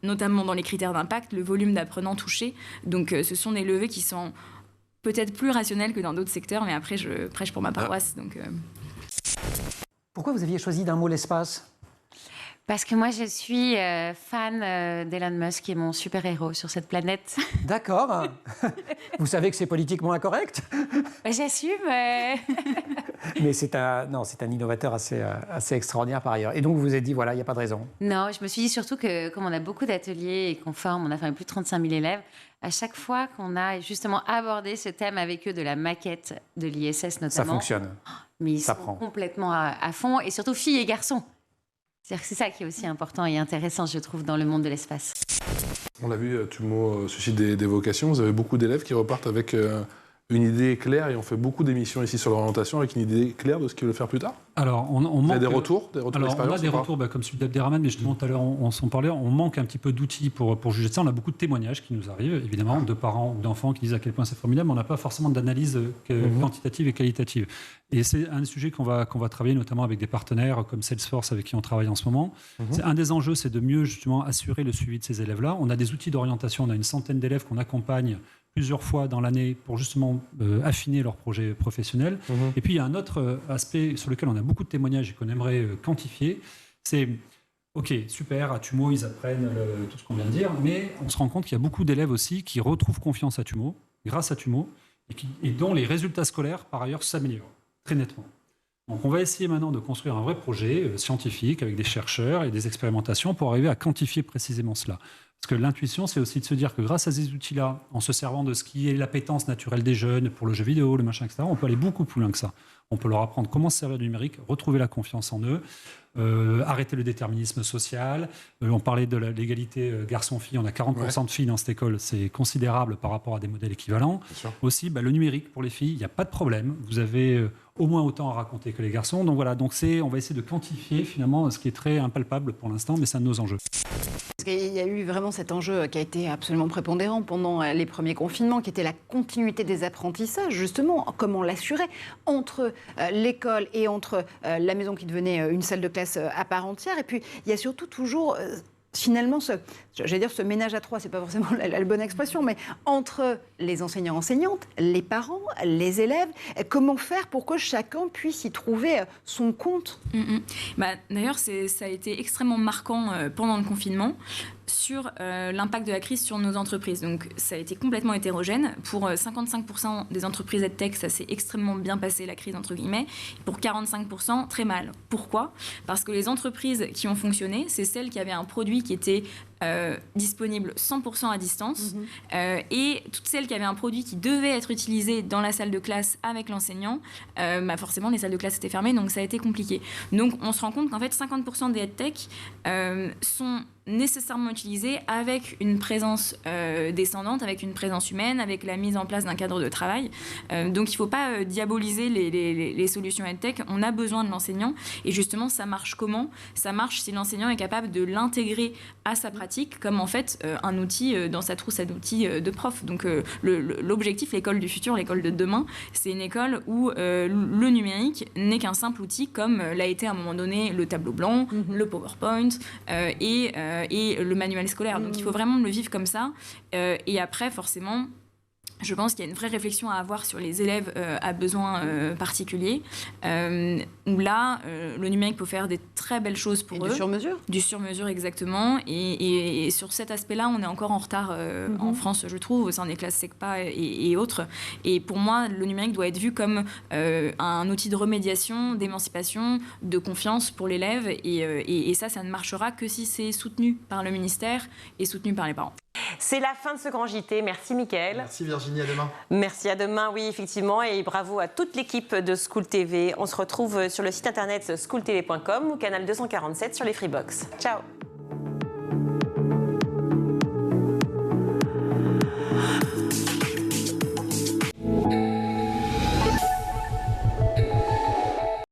notamment dans les critères d'impact, le volume d'apprenants touchés. Donc ce sont des levées qui sont peut-être plus rationnelles que dans d'autres secteurs, mais après je prêche pour ma paroisse. Donc, Pourquoi vous aviez choisi d'un mot l'espace ? Parce que moi, je suis fan d'Elon Musk, qui est mon super-héros sur cette planète. D'accord. Vous savez que c'est politiquement incorrect ? J'assume. Mais c'est un innovateur assez extraordinaire par ailleurs. Et donc, vous vous êtes dit, voilà, il n'y a pas de raison. Non, je me suis dit surtout que comme on a beaucoup d'ateliers et qu'on forme, on a formé plus de 35 000 élèves, à chaque fois qu'on a justement abordé ce thème avec eux de la maquette de l'ISS notamment. Ça fonctionne. Mais ils sont complètement à fond, et surtout filles et garçons. C'est-à-dire que c'est ça qui est aussi important et intéressant, je trouve, dans le monde de l'espace. On l'a vu, TUMO suscite des vocations. Vous avez beaucoup d'élèves qui repartent avec une idée claire, et on fait beaucoup d'émissions ici sur l'orientation avec une idée claire de ce qu'ils veulent faire plus tard. Alors, on Vous avez des retours Alors, on a des retours, comme celui d'Abderrahmane, mais justement, tout à l'heure, on s'en parlait, on manque un petit peu d'outils pour juger ça. On a beaucoup de témoignages qui nous arrivent, évidemment, de parents ou d'enfants qui disent à quel point c'est formidable, mais on n'a pas forcément d'analyse quantitative et qualitative. Et c'est un sujet qu'on va travailler, notamment avec des partenaires comme Salesforce, avec qui on travaille en ce moment. Un des enjeux, c'est de mieux, justement, assurer le suivi de ces élèves-là. On a des outils d'orientation, on a une centaine d'élèves qu'on accompagne plusieurs fois dans l'année pour justement affiner leur projet professionnel. Et puis il y a un autre aspect sur lequel on a beaucoup de témoignages et qu'on aimerait quantifier, c'est ok, super, à TUMO ils apprennent tout ce qu'on vient de dire, mais on se rend compte qu'il y a beaucoup d'élèves aussi qui retrouvent confiance à TUMO, grâce à TUMO, et dont les résultats scolaires par ailleurs s'améliorent très nettement. Donc on va essayer maintenant de construire un vrai projet scientifique avec des chercheurs et des expérimentations pour arriver à quantifier précisément cela. Parce que l'intuition, c'est aussi de se dire que grâce à ces outils-là, en se servant de ce qui est l'appétence naturelle des jeunes pour le jeu vidéo, le machin, etc., on peut aller beaucoup plus loin que ça. On peut leur apprendre comment se servir du numérique, retrouver la confiance en eux, arrêter le déterminisme social. On parlait de l'égalité garçon-fille, on a 40% de filles dans cette école, c'est considérable par rapport à des modèles équivalents. Aussi, le numérique pour les filles, il n'y a pas de problème. Vous avez au moins autant à raconter que les garçons. Donc voilà, on va essayer de quantifier finalement ce qui est très impalpable pour l'instant, mais c'est un de nos enjeux. Parce qu'il y a eu vraiment cet enjeu qui a été absolument prépondérant pendant les premiers confinements, qui était la continuité des apprentissages, justement, comment l'assurer entre l'école et entre la maison qui devenait une salle de classe à part entière. Et puis, il y a surtout toujours... finalement, ce ménage à trois, c'est pas forcément la bonne expression, mais entre les enseignants-enseignantes, les parents, les élèves, comment faire pour que chacun puisse y trouver son compte? D'ailleurs, ça a été extrêmement marquant pendant le confinement sur l'impact de la crise sur nos entreprises. Donc, ça a été complètement hétérogène. Pour 55% des entreprises EdTech, ça s'est extrêmement bien passé, la crise, entre guillemets. Pour 45%, très mal. Pourquoi? Parce que les entreprises qui ont fonctionné, c'est celles qui avaient un produit qui était disponible 100% à distance, et toutes celles qui avaient un produit qui devait être utilisé dans la salle de classe avec l'enseignant, forcément les salles de classe étaient fermées, donc ça a été compliqué. Donc on se rend compte qu'en fait 50% des EdTech sont nécessairement utilisés avec une présence descendante, avec une présence humaine, avec la mise en place d'un cadre de travail. Donc il ne faut pas diaboliser les solutions EdTech, on a besoin de l'enseignant, et justement ça marche comment? Ça marche si l'enseignant est capable de l'intégrer à sa pratique comme en fait un outil dans sa trousse à outils de prof. Donc l'objectif, l'école du futur, l'école de demain, c'est une école où le numérique n'est qu'un simple outil comme l'a été à un moment donné le tableau blanc, le PowerPoint et le manuel scolaire. Donc il faut vraiment le vivre comme ça. Et après, forcément, je pense qu'il y a une vraie réflexion à avoir sur les élèves à besoins particuliers, où là, le numérique peut faire des très belles choses pour eux. Du sur-mesure? Du sur-mesure, exactement. Et sur cet aspect-là, on est encore en retard en France, je trouve, au sein des classes SECPA et autres. Et pour moi, le numérique doit être vu comme un outil de remédiation, d'émancipation, de confiance pour l'élève. Et ça ne marchera que si c'est soutenu par le ministère et soutenu par les parents. C'est la fin de ce grand JT. Merci Mickaël. Merci Virginie, à demain. Merci, à demain, oui, effectivement. Et bravo à toute l'équipe de School TV. On se retrouve sur le site internet schooltv.com ou canal 247 sur les Freebox. Ciao.